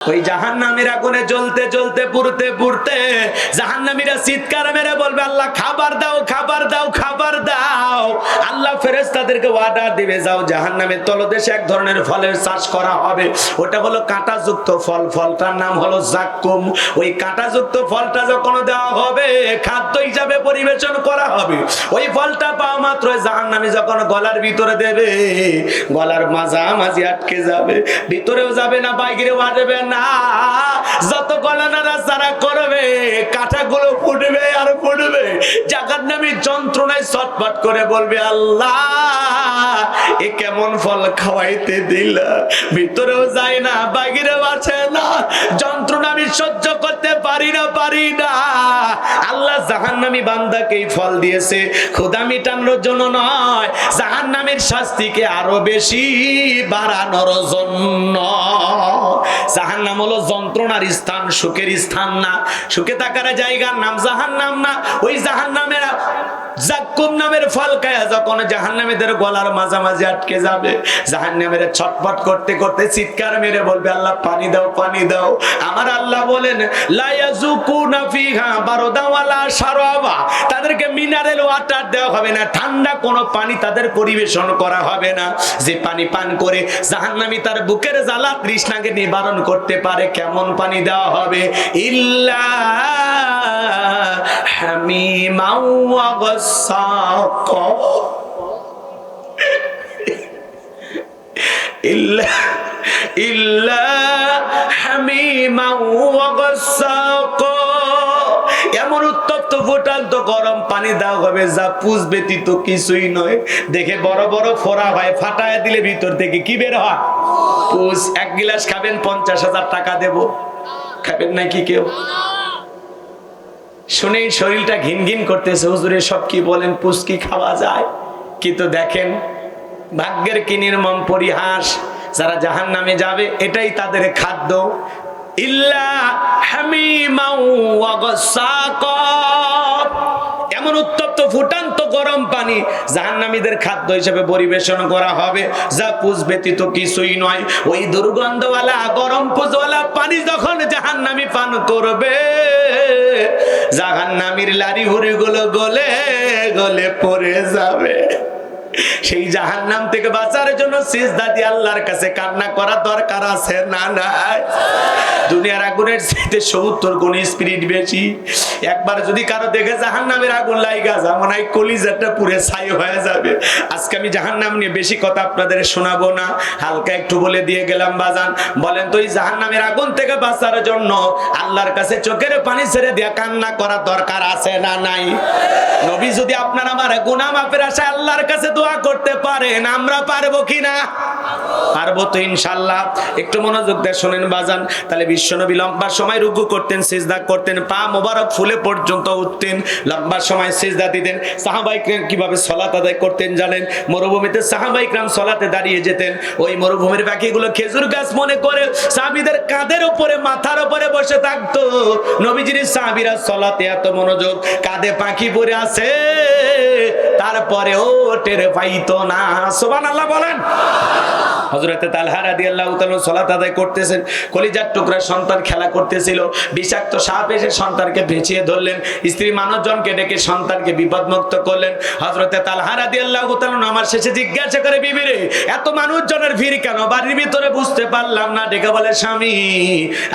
ওই জাহান্নামের আগুনে জ্বলতে জ্বলতে পুড়তে পুড়তে জাহান্নামীরা চিৎকার মেরে বলবে, আল্লাহ খাবার দাও, খাবার দাও, খাবার দাও। আল্লাহ ফেরেশতাদেরকে অর্ডার দিবে, যাও জাহান্নামের তলদেশে এক ধরনের ফলের চাষ করা হবে, ওটা হলো কাঁটাযুক্ত ফল, ফলটার নাম হলো জাক্কুম। ওই কাঁটাযুক্ত ফলটা যখন দেওয়া হবে, খাদ্য হিসাবে পরিবেশন করা হবে, ওই ফলটা পাওয়া মাত্র জাহান্নামী যখন গলার ভিতরে দেবে, গলার মাঝামাঝি আটকে যাবে, ভিতরেও যাবে না, বাইরেও আসবে না। যত গলা নাড়াচাড়া করবে, কাঁটাগুলো ফুটবে আর ফুটবে। জাহান্নামী যন্ত্রণায় ছটফট করে বলবে, আল্লাহ এ কেমন ফল খাওয়াইতে দিলা, ভিতরেও যায় না, বাইরেও আসে না, যন্ত্রণা আমি সহ্য করতে পারি না, পারি না। আল্লাহ জাহান্নামী বান্দাকে এই ফল দিয়েছে ক্ষুধা মিটানোর জন্য নয়, জাহান্নামীর শাস্তিকে আরো বেশি বাড়ানোর জন্য। জাহান্নাম হলো যন্ত্রণার স্থান, সুখের স্থান না। সুখে থাকার জায়গার নাম জাহান্নাম না। ওই জাহান্নামের জাক্কুম নামের ফল খায়া যখন জাহান্নামীদের গলার মাঝামাঝি আটকে যাবে, জাহান্নামীরা ছটফট করতে করতে চিৎকার মেরে বলবে, আল্লাহ পানি দাও, পানি দাও। আমার আল্লাহ বলেন, লা ইয়াযুকুনা ফিহা বারদা ওয়ালা শারাবা, তাদেরকে মিনারেল ওয়াটার দেওয়া হবে না, ঠান্ডা কোনো পানি তাদের পরিবেশন করা হবে না। যে পানি পান করে জাহান্নামী তার বুকের জ্বালা তৃষ্ণাকে নিবারণ করতে পারে, কেমন পানি দেওয়া হবে? ইল্লা হামিমা ওয়া গাসসাকা, ইল্লা হামিমা ওয়া গাসসাকা, এমন উত্তপ্ত ফুটান্ত গরম পানি দেওয়া হবে যা পুষ ব্যতীত কিছুই নয়। দেখে বড় বড় ফোড়া হয়, ফাটায় দিলে ভিতর থেকে কি বের হয়? পুষ। এক গিলাস খাবেন 50,000 টাকা দেব, খাবেন নাকি কেউ? শুনেই শরীরটা ঘিন ঘিন করতেছে, হুজুরে সব কি বলেন, পুষ কি খাওয়া যায়? কিন্তু দেখেন ভাগ্যের কি নির্মম পরিহাস, যারা জাহান্নামে যাবে এটাই তাদের খাদ্য। ইল্লা হামিমা ওয়া গাসসাকা, এমন উত্তপ্ত ফুটান্ত গরম পানি জাহান্নামীদের খাদ্য হিসেবে পরিবেশন করা হবে যা পুষ ব্যতীত কিছুই নয়। ওই দুর্গন্ধওয়ালা গরম পুষওয়ালা পানি যখন জাহান্নামী পান করবে, জাহান্নামীর লারি হুড়ি গুলো গলে গলে পড়ে যাবে। সেই জাহান্নাম থেকে বাঁচার জন্য সিজদা দিয়ে আল্লাহর কাছে কান্না করা দরকার আছে না নাই? দুনিয়ার আগুনের চাইতে 70 গুণ স্পিরিট বেশি। একবার যদি কারো দেখে জাহান্নামের আগুন লাগা যায়, মনে হয় কলিজাটা পুরো ছাই হয়ে যাবে। আজকে আমি জাহান্নাম নিয়ে বেশি কথা আপনাদের শোনাবো না, হালকা একটু বলে দিয়ে গেলাম। বাজান বলেন তো, এই জাহান্নামের আগুন থেকে বাঁচার জন্য আল্লাহর কাছে চোখের পানি ছেড়ে দিয়ে কান্না করা দরকার আছে না নাই? নবী যদি আপনার আমার গুনাহ মাফের আশায় আল্লাহর কাছে দোয়া করতে পারেন, আমরা পারবো কিনা? পারবো তো ইনশাআল্লাহ। একটু মনোযোগ দিয়ে শুনেন বাজান। তাহলে বিশ্বনবী লম্বা সময় রুকু করতেন, সিজদা করতেন, পা মোবারক ফুলে পর্যন্ত উঠতেন, লম্বা সময় সিজদা দিতেন। সাহাবায়ে কেরাম কিভাবে সালাত আদায় করতেন জানেন? মরুভূমিতে সাহাবায়ে কেরাম সালাতে দাঁড়িয়ে যেতেন। ওই মরুভূমির পাখিগুলো খেজুর গাছ মনে করে সাহাবীদের কাঁধের উপরে, মাথার উপরে বসে থাকতো। নবীজির সাহাবীরা সালাতে এত মনোযোগ, কাঁধে পাখি পড়ে আছে, তারপরেও টের পাইতো না। সুবহানাল্লাহ বলেন। হযরতে তালহা রাদিয়াল্লাহু তাআলা সালাত আদায় করতেছেন, কলিজার টুকরা সন্তান খেলা করতেছিল, বিষাক্ত সাপ এসে সন্তানকে পেঁচিয়ে ধরলেন, স্ত্রী মানুষজনকে ডেকে সন্তানকে বিপদমুক্ত করলেন। হযরতে তালহা রাদিয়াল্লাহু তাআলা নামাজ শেষে জিজ্ঞাসা করে, বিবি রে এত মানুষজনের ভিড় কেন বাড়ির ভিতরে? বুঝতে পারলাম না। ডেকে বলে, স্বামী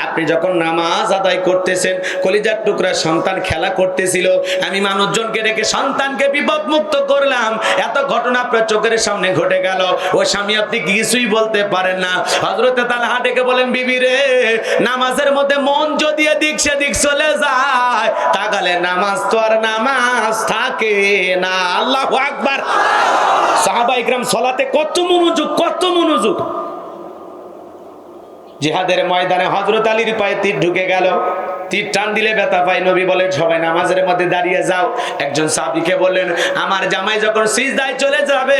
আপনি যখন নামাজ আদায় করতেছেন, কলিজার টুকরা সন্তান খেলা করতেছিল, আমি মানুষজনকে ডেকে সন্তানকে বিপদমুক্ত করলাম, এত ঘটনা আপনার চোখের সামনে ঘটে গেল। ও স্বামী আপনি কিছুই বলতে পারেন না। হযরতে তালহা ডেকে বলেন, বিবি রে নামাজের মধ্যে মন যদি এদিক সেদিক চলে যায়, তাহলে নামাজ তো আর নামাজ থাকে না। আল্লাহু আকবার। সাহাবায়ে কেরাম সালাতে কত মনোযোগ, কত মনোযোগ। জিহাদের ময়দানে হযরত আলীর পায়ে তীর ঢুকে গেল, তীর টান দিলে ব্যথা পায়। নবী বলেন সবাই নামাজের মধ্যে দাঁড়িয়ে যাও। একজন সাহাবীকে বললেন আমার জামাই যখন সিজদায় চলে যাবে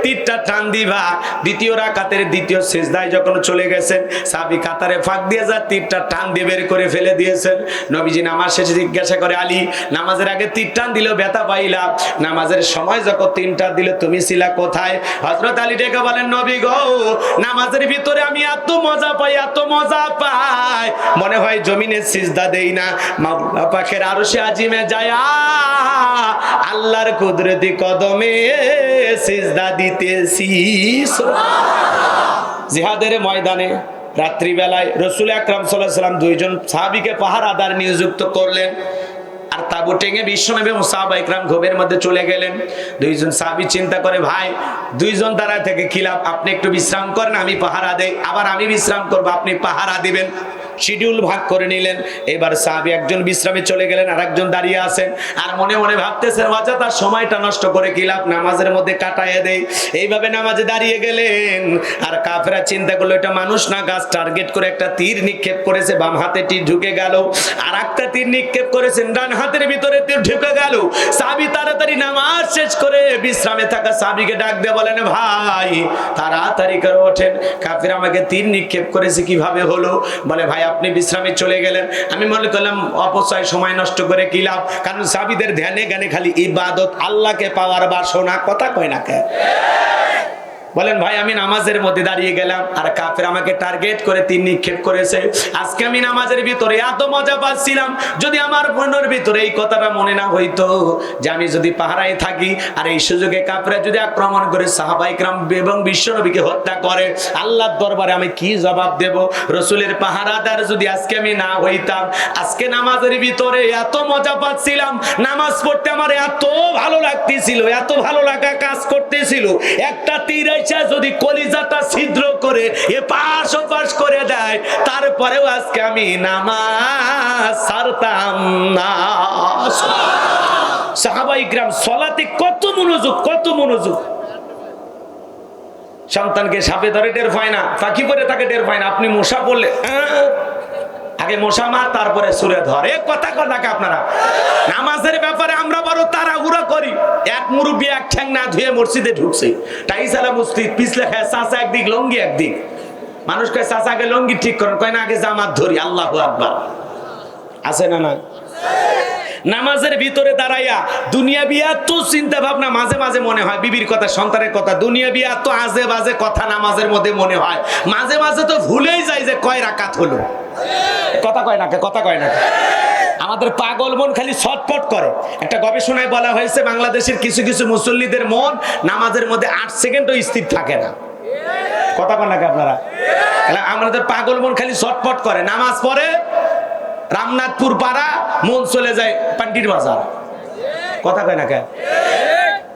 তীরটা টান দিবা। দ্বিতীয় রাকাতের দ্বিতীয় সিজদায় যখন চলে গেছেন সাহাবী কাতারে ফাঁক দিয়ে যা তীরটা টান দিয়ে বের করে ফেলে দিয়েছেন। নবীজি নামাজ শেষে জিজ্ঞাসা করে আলী নামাজের আগে তীর টান দিলেও ব্যথা পাইলা, নামাজের সময় যখন তিনটা দিলে তুমি ছিলা কোথায়? হযরত আলী ডেকে বলেন নবী গো নামাজের ভিতরে আমি এত মজা পাই এত মজা পাই মনে হয় জমিনে সিজদা দেই না, মাওলা পাকের আরশে আজিমে যায় আল্লাহর কুদরতি কদমে সিজদা দিতেছি। জিহাদের ময়দানে রাত্রিবেলায় রাসূল আকরাম সাল্লাল্লাহু আলাইহি ওয়াসাল্লাম দুইজন সাহাবীকে পাহারাদার নিযুক্ত করলেন। আর তাবু টেঙে বিশ্বনবী ও সাহাবায়ে کرام ঘুমের মধ্যে চলে গেলেন। দুইজন সাহাবী চিন্তা করে ভাই দুইজন দাঁড়ায় থেকে কি লাভ, আপনি একটু বিশ্রাম করেন আমি পাহারা দেই, আবার আমি বিশ্রাম করব আপনি পাহারা দিবেন। শিডিউল ভাগ করে নিলেন। এবার সাহাবী একজন বিশ্রামে চলে গেলেন আর একজন দাঁড়িয়ে আছেন আর মনে মনে ভাবতেছেন বাচ্চা তার সময়টা নষ্ট করে কি লাভ, নামাজের মধ্যে কাটাইয়ে দেই। এইভাবে নামাজে দাঁড়িয়ে গেলেন আর কাফেররা চিন্তা করলো এটা মানুষ না গাছ, টার্গেট করে একটা তীর নিক্ষেপ করেছে, বাম হাতে তীর ঢুকে গেল, আর একটা তীর নিক্ষেপ করেছেন ডান হাতের ভিতরে তীর ঢুকে গেল। সাহাবী তাড়াতাড়ি নামাজ শেষ করে বিশ্রামে থাকা সাহাবীকে ডাক দিয়ে বলেন ভাই তাড়াতাড়ি করে ওঠেন, কাফের আমাকে তীর নিক্ষেপ করেছে কিভাবে হলো? বলে ভাই আপনি বিশ্রামে চলে গেলেন, আমি মনে করলাম অপচয় সময় নষ্ট করে কি লাভ, কারণ সাহাবীদের ধ্যানে জ্ঞানে খালি ইবাদত আল্লাহকে পাওয়ার বাসনা, কথা কয় না কে? বলেন ভাই আমি নামাজের মধ্যে দাঁড়িয়ে গেলাম আর কাফের আমাকে টার্গেট করে তীর নিক্ষেপ করেছে, আজকে আমি নামাজের ভিতরে এত মজা পাচ্ছিলাম, যদি আমার মনের ভিতরে এই কথাটা মনে না হইতো যে আমি যদি পাহারায় থাকি আর এই সুযোগে কাফেররা যদি আক্রমণ করে সাহাবায়ে کرام এবং বিশ্বনবীকে হত্যা করে আল্লাহর দরবারে আমি কি জবাব দেব? রাসূলের পাহারাদার যদি আজকে আমি না হইতাম, আজকে নামাজের ভিতরে এত মজা পাচ্ছিলাম, নামাজ পড়তে আমার এত ভালো লাগতেছিল, এত ভালো লাগা কাজ করতেছিল, একটা তীর যদি কলিজাটা ছিদ্র করে এপাশ ওপাশ করে দেয় তারপরেও আজকে আমি নামাজ ছাড়তাম না। সাহাবায়ে کرام সালাতে কত মনোযোগ, কত মনোযোগ। সন্তানকে সাপে ধরে টের পায় না, পাখি পরে তাকে টের পায় না, আপনি মশা পড়লে আগে মশা মার তারপরে সুরে ধরে, কথা কথাকে আপনারা নামাজের ব্যাপারে আমরা বড় তাড়াহুড়া করি। এক মুরব্বি এক ঠ্যাং না ধুয়ে মসজিদে ঢুকছে, টাইসালা মসজিদ পিছলে খায় চাচা একদিক লঙ্গি একদিক, মানুষ কয় চাচা আগে লঙ্গি ঠিক করেন, কয় না আগে জামাত ধরি, আল্লাহু আকবার। আছে না না? নামাজের ভিতরে দাঁড়াইয়া দুনিয়া বিয়া তো চিন্তা ভাবনা মাঝে মাঝে মনে হয়, বিবির কথা সন্তানের কথা, দুনিয়া বিয়া তো আজে বাজে কথা নামাজের মধ্যে মনে হয়, মাঝে মাঝে তো ভুলেই যায় যে কয় রাকাত হলো, কথা কয় না কে, কথা কয় না কে? আমাদের পাগল মন খালি ছটফট করে। একটা গবেষণায় বলা হয়েছে বাংলাদেশের কিছু কিছু মুসল্লিদের মন নামাজের মধ্যে 8 সেকেন্ডও স্থির থাকে না, কথা কয় না কে আপনারা? আমাদের পাগল মন খালি ছটফট করে, নামাজ পড়ে রামনাথপুর পাড়া মন চলে যায় পান্ডির বাজার, কথা কয় না কে?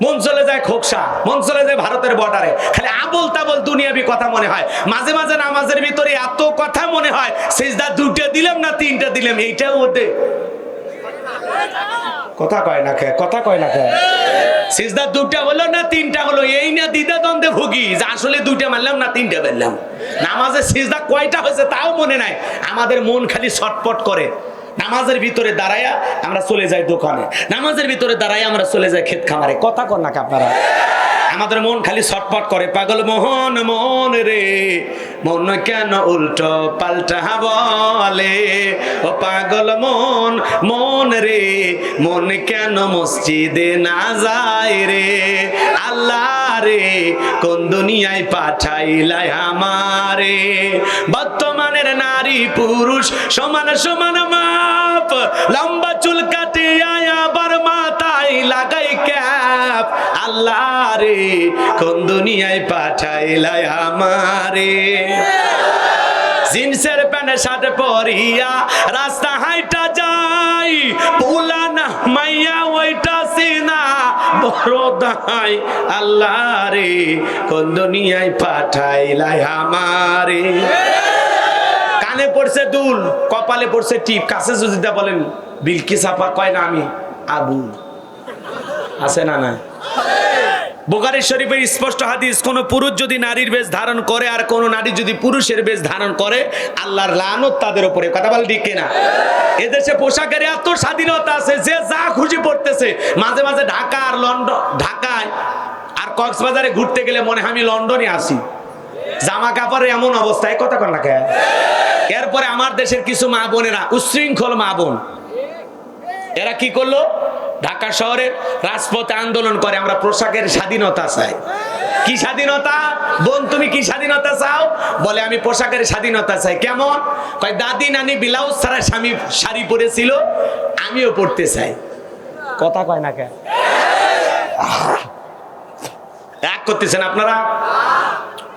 মন চলে যায় খোকসা, মন চলে যায় ভারতের বর্ডারে, খালি আবল তাবল দুনিয়াবি কথা মনে হয়। মাঝে মাঝে নামাজের ভিতরে এত কথা মনে হয় সিজদা 2টা দিলাম না 3টা দিলাম, এইটাও ওতে কথা কয় না কে, কথা কয় না কে? সিজদা 2টা হলো না 3টা হলো, এই না দ্বিধা দ্বন্দ্বে ভুগি যে আসলে 2টা মারলাম না 3টা মারলাম। নামাজে সিজদা কয়টা হয়েছে তাও মনে নাই, আমাদের মন খালি ছটফট করে। নামাজের ভিতরে দাঁড়ায়া আমরা চলে যাই দোকানে, নামাজের ভিতরে দাঁড়ায় আমরা চলে যাই ক্ষেত খামারে, কথা কর না আপনারা? আমাদের মন খালি ছটফট করে। পাগল মোহন মন রে মন কেন উল্টো পাল্টা বলে, ও পাগল মন মন রে মন কেন মসজিদে না যায় রে, আল্লাহ রে কোন দুনিয়ায় পাঠাইলাই আমারে, বর্তমানের নারী পুরুষ সমান সমান মাপ, লম্বা চুল কাটিয়ে আবার মাথায় লাগাই ক্যাপ, আল্লাহ রে কোন দুনিয়ায় পাঠাইলাই আমারে, জিন্সের প্যান্ট শার্ট পরিয়া রাস্তা হাইটা যাই, পুলানা মাইয়া ওইটা সিনা বড় দাই, আল্লাহ রে কোন দুনিয়ায় পাঠাইলাই আমারে। কানে পড়ছে দুল, কপালে পড়ছে টিপ, কাছে যদি বলেন বিলকিস আপা, কয় না আমি আবু, আছে না না? বুখারী শরীফের স্পষ্ট হাদিস, কোন পুরুষ যদি নারীর বেশ ধারণ করে আর কোন নারী যদি পুরুষের বেশ ধারণ করে, আল্লাহর লানত তাদের উপরে। কথা বল ঠিক কিনা? এদেশে পোশাকের এত স্বাধীনতা আছে, যে যা খুশি পড়তেছে। মাঝে মাঝে ঢাকা আর লন্ডন, ঢাকায় আর কক্সবাজারে ঘুরতে গেলে মনে হয় আমি লন্ডনে আসি, জামা কাপড়ের এমন অবস্থায়। কথা কন না কে? এরপরে আমার দেশের কিছু মা বোনেরা, উচ্ছৃঙ্খল মা বোন, এরা কি করলো, ঢাকা শহরের রাজপথে আন্দোলন করে, আমরা পোশাকের স্বাধীনতা চাই। কি স্বাধীনতা? বোন তুমি কি স্বাধীনতা চাও? বলে আমি পোশাকের স্বাধীনতা চাই। কেমন? কয় দাদি নানি ব্লাউজ ছাড়া স্বামী শাড়ি পরেছিল, আমিও পড়তে চাই। কথা কয় না কে? রাগ করতেছেন আপনারা?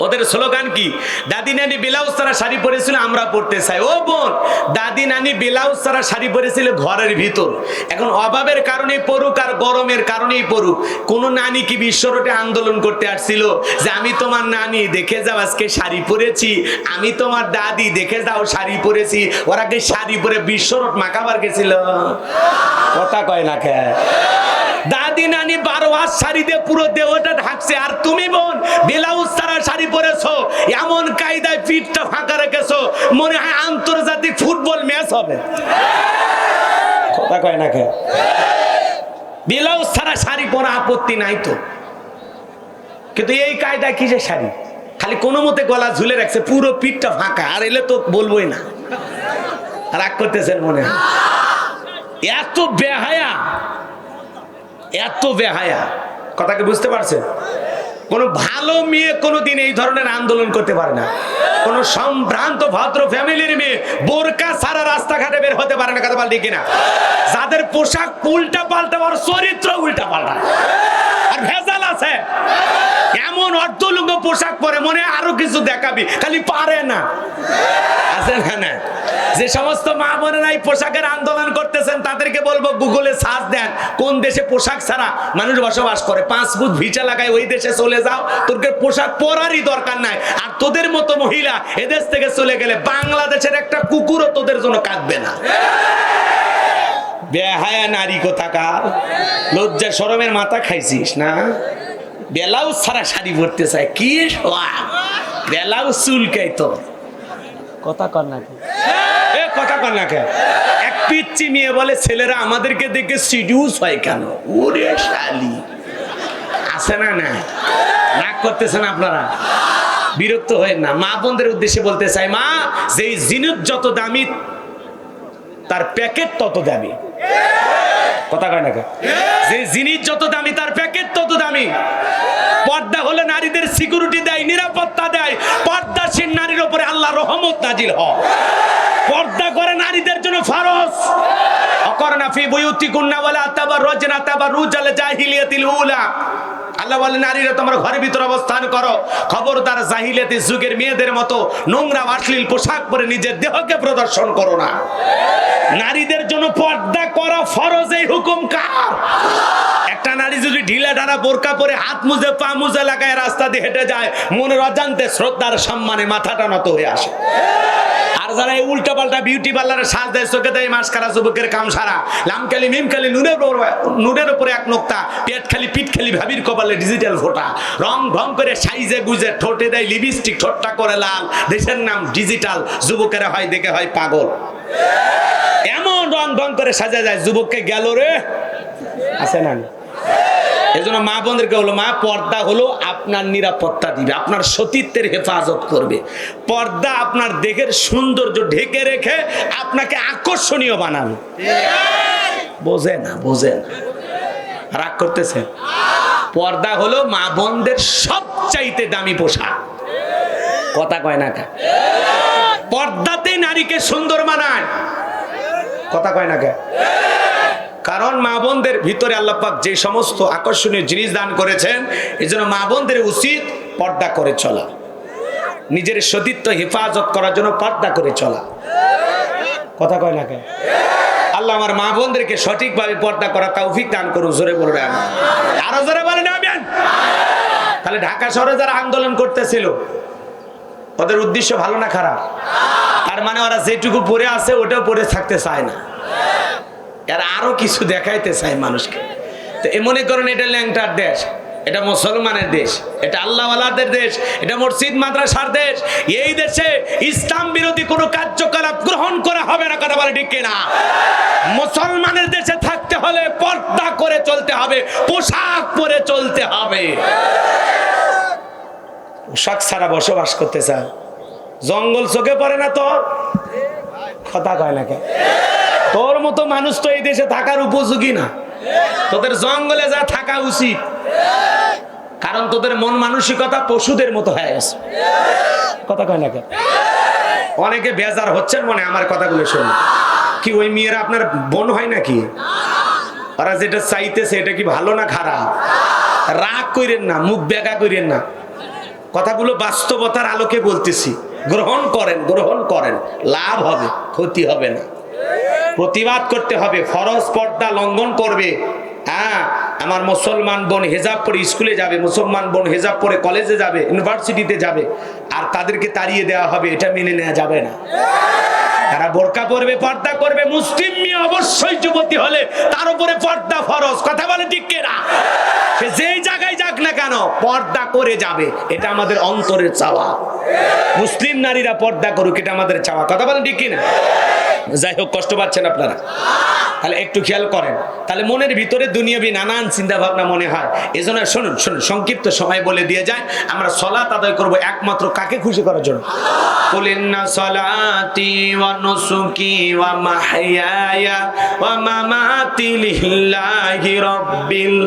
ওদের স্লোগান কি? দাদি নানি ব্লাউজ ছাড়া শাড়ি পরেছিল, আমরা পড়তে চাই। ও বোন, দাদি নানি ব্লাউজ ছাড়া শাড়ি পরেছিল ঘরের ভিতর, এখন অভাবের কারণেই পড়ুক আর গরমের কারণেই পড়ুক। কোন নানি কি বিশ্ব রোডে আন্দোলন করতে আসছিল যে আমি তোমার নানি দেখে যাও আজকে শাড়ি পরেছি, আমি তোমার দাদি দেখে যাও শাড়ি পরেছি? ওরা কি শাড়ি পরে বিশ্ব রোড মাখাবার গেছিল? কথা কয় না কে? দাদি নানি 12 হাত শাড়ি দিয়ে পুরো দেহটা ঢাকছে, আর তুমি বোন ব্লাউজ ছাড়া শাড়ি পরেছো, এমন কায়দায় পিঠটা ফাঁকা রেখেছো, মনে হয় আন্তর্জাতিক ফুটবল ম্যাচ হবে। কথা কয় না কে? ব্লাউজ ছাড়া শাড়ি পরা আপত্তি নাই তো, কিন্তু এই কায়দায় কিসের শাড়ি? খালি কোনো মতে গলা ঝুলে রাখছে, পুরো পিঠটা ফাঁকা, আর এলে তো বলবোই না। রাগ করতেছেন মনে হয়? এত বেহায়া, এত বেহায়া। কথা কি বুঝতে পারছেন? কোন ভালো মেয়ে কোনদিন এই ধরনের আন্দোলন করতে পারে না। কোন সম্ভ্রান্ত ভদ্র ফ্যামিলির মেয়ে বোরকা ছাড়া রাস্তাঘাটে বের হতে পারে না। কথা বল ঠিক কিনা? যাদের পোশাক উল্টা পাল্টা, আর চরিত্র উল্টা পাল্টা, আর ভেজাল আছে, এমন অর্ধলুঙ্গ পোশাক পরে মনে আরো কিছু দেখাবি, খালি পারে না। আছে না? না, যে সমস্ত মা বোনেরা এই পোশাকের আন্দোলন করতেছেন তাদেরকে বলবো গুগলে সার্চ দেন কোন দেশে পোশাক ছাড়া মানুষ বসবাস করে, 5 ফুট ভিসা লাগায় ওই দেশে চলে যাও, তোদের পোশাক পরারই দরকার নাই। আর তোদের মতো মহিলা এদেশ থেকে চলে গেলে বাংলাদেশের একটা কুকুরও তোদের জন্য কাঁদবে না। বেহায়া নারী কোথাকার, লজ্জা শরমের মাথা খাইছিস না? ব্লাউজ ছাড়া শাড়ি পরতে চায়, কি ব্লাউজ চুলকাই তো। কথা কর না কে? কথা কর না কে? এক পিচ্চি মেয়ে বলে ছেলেরা আমাদেরকে দেখে সিডিউস হয় কেন? ওরে শালি, আছে না? না, রাগ করতেছেন আপনারা? বিরক্ত হয়েন না। মা বোনদের উদ্দেশ্যে বলতে চাই, মা, যেই জিনিস যত দামি তার প্যাকেট তত দামি। কথা কয় না কে? যে জিনিস যত দামি তার প্যাকেট তত দামি। পর্দা হলে নারীদের সিকিউরিটি দেয়, নিরাপত্তা দেয়। পর্দাশীল নারীর উপরে আল্লাহ রহমত নাজিল হয়। পর্দা করে নারীদের জন্য ফরজ। অকরনা ফি বুয়ুতিকুন্না ওয়ালা তাবাররাজনা তাবাররুজাল জাহিলিয়াতিল উলা। আল্লাহ বলে নারীরা তোমরা ঘরের ভিতর অবস্থান করো, খবরদার জাহিলিয়াতি যুগের মেয়েদের মতো নোংরা অশ্লীল পোশাক পরে নিজের দেহকে প্রদর্শন করো না। নারীদের জন্য পর্দা করা ফরজ। এই হুকুম কার? একটা নারী যদি ঢিলা ঢালা বোরকা পরে হাত মুজে পা মুজে লাগায় রাস্তা দিয়ে হেঁটে যায়, মনের অজান্তে শ্রদ্ধার সম্মানে মাথাটা নত হয়ে আসে। আর যারা এই উল্টা পাল্টা বিউটি পার্লারে সাজ দেয়, চোখে দেয় মাস্কারা, যুবকের কাম সারা, লামকালি মিমকালি নুনের উপরে এক নোক্তা, পেট খালি পিঠ খালি, ভাবির কপালে ডিজিটাল ফোটা, রং ঢং করে সাইজে গুজে, ঠোঁটে দেয় লিপস্টিক, ঠোঁটটা করে লাল, দেশের নাম ডিজিটাল। যুবকেরা হয় দেখে হয় পাগল, এমন রং ঢং করে সাজা যায়, যুবককে গেল রে। আছে না? এজন্য মা বোনদেরকে হলো, মা, পর্দা হলো আপনার নিরাপত্তা দিবে, আপনার সতীত্বের হেফাজত করবে। পর্দা আপনার দেহের সৌন্দর্য ঢেকে রেখে আপনাকে আকর্ষণীয় বানাবে। বোঝে না? বোঝে না? রাগ করতেছে? পর্দা হলো মা বোনদের সবচাইতে দামি পোশাক। কথা কয় না কে? পর্দাতেই নারীকে সুন্দর মানায়। কথা কয় না কে? কারণ মা বোনদের ভিতরে আল্লাহ পাক যে সমস্ত আকর্ষণীয় জিনিস দান করেছেন, এই জন্য মা বোনদের উচিত পর্দা করে চলা, নিজের সতীত্ব হেফাজত করার জন্য পর্দা করে চলা। কথা কয় না কেন? আল্লাহ আমার মা বোনদেরকে সঠিকভাবে পর্দা করা তৌফিক দান করুন। জোরে বলুন আমিন। আরো জোরে বলেন আমিন। তাহলে ঢাকা শহরে যারা আন্দোলন করতেছিল, ওদের উদ্দেশ্য ভালো না খারাপ? তার মানে ওরা যেটুকু পরে আছে ওটাও পরে থাকতে চায় না, এরা আরো কিছু দেখাইতে চায় মানুষকে। তো এ মনে করেন এটা ল্যাংটার দেশ, এটা মুসলমানের দেশ, এটা আল্লাহওয়ালাদের দেশ, এটা মসজিদ মাদ্রাসার দেশ। এই দেশে ইসলাম বিরোধী কোনো কার্যকলাপ গ্রহণ করা হবে না, কথা বলে ঠিক কিনা? মুসলমানের দেশে থাকতে হলে পর্দা করে চলতে হবে, পোশাক পরে চলতে হবে। পোশাক ছাড়া বসবাস করতে চায়, জঙ্গল চোখে পড়ে না তোর? কথা কয় না কেন? তোর মতো মানুষ তো এই দেশে থাকার উপযোগী না, তোদের জঙ্গলে যা থাকা উচিত, কারণ তোদের মন মানসিকতা পশুদের মতো হয়ে গেছে। কথা কয় না কেন? অনেকে বেজার হচ্ছেন মনে আমার কথাগুলো শুনে। কি ওই মেয়েরা আপনার বোন হয় নাকি? ওরা যেটা চাইতেছে এটা কি ভালো না খারাপ? রাগ করেন না, মুখ বেঁকা করেন না, কথাগুলো বাস্তবতার আলোকে বলতেছি। গ্রহণ করেন, গ্রহণ করেন, লাভ হবে, ক্ষতি হবে না। প্রতিবাদ করতে হবে, ফরজ পর্দা লঙ্ঘন করবে। হ্যাঁ, আমার মুসলমান বোন হেজাব পরে স্কুলে যাবে, মুসলমান বোন হেজাব পরে কলেজে যাবে, ইউনিভার্সিটিতে যাবে, আর তাদেরকে তাড়িয়ে দেওয়া হবে, এটা মেনে নেওয়া যাবে না। তারা বোরকা পরবে, পর্দা করবে। মুসলিম মেয়ে অবশ্যই যুবতী হলে তার উপরে পর্দা ফরজ। কথা বলে ঠিক কিনা? সে যেই জায়গায় যাক না কেন পর্দা করে যাবে, এটা আমাদের অন্তরের চাওয়া। মুসলিম নারীরা পর্দা করুক, এটা আমাদের চাওয়া। কথা বলেন ঠিক কিনা? যাই হোক, কষ্ট পাচ্ছেন আপনারা, তাহলে একটু খেয়াল করেন। তাহলে মনের ভিতরে দুনিয়াবি নানান চিন্তা ভাবনা মনে হয়। এজন্য শুনুন শুনুন, সংক্ষিপ্ত সময় বলে দিয়ে যায়, আমরা সালাত আদায় করব একমাত্র কাকে খুশি করার জন্য। কুলিন্না সালাতি ওয়া নুসুকি ওয়া মাহইয়ায়া ওয়া মামাতি লিল্লাহি রাব্বিল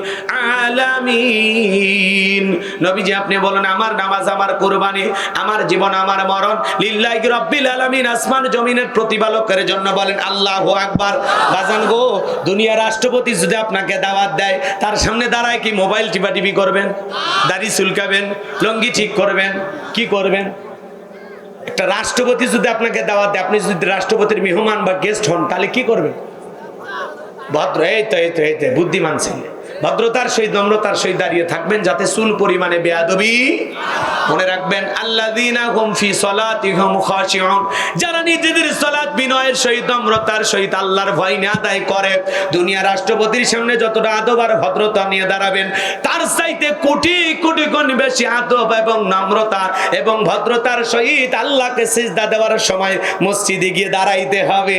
আলামিন। নবীজি আপনি বলেন, আমার নামাজ, আমার কুরবানি, আমার জীবন, আমার মরণ লিল্লাহি রাব্বিল আলামিন, আসমান জমিনের প্রতিপালকের জন্য। বলেন আল্লাহু আকবার। বাজান গো, দুনিয়া রাষ্ট্রপতি যদি আপনাকে দাওয়াত দেয়, তার সামনে দাঁড়ায় কি মোবাইল টিপাটিপি করবেন? দাড়ি চুলকাবেন? লঙ্গি ঠিক করবেন? কি করবেন? একটা রাষ্ট্রপতি যদি আপনাকে দাওয়াত দেয়, আপনি যদি রাষ্ট্রপতির মেহমান বা গেস্ট হন, তাহলে কি করবেন? ভদ্র, এই তো বুদ্ধিমান ছেলে, ভদ্রতার সহিত নম্রতার সহিত দাঁড়িয়ে থাকবেন, যাতে চুল পরিমাণে বেয়াদবি। মনে রাখবেন, আল্লাযীনা হুম ফি সলাতিহিম খাশিউন, যারা নিজেদের সালাত বিনয়ের সহিত নম্রতার সহিত আল্লাহর ভয় নিয়ে আদায় করে। দুনিয়া রাষ্ট্রপতির সামনে যতটা আদব আর ভদ্রতা নিয়ে দাঁড়াবেন, তার চাইতে কোটি কোটি গুণ বেশি আদব এবং নম্রতা এবং ভদ্রতার সহিত আল্লাহকে সিজদা দেওয়ার সময় মসজিদে গিয়ে দাঁড়াইতে হবে।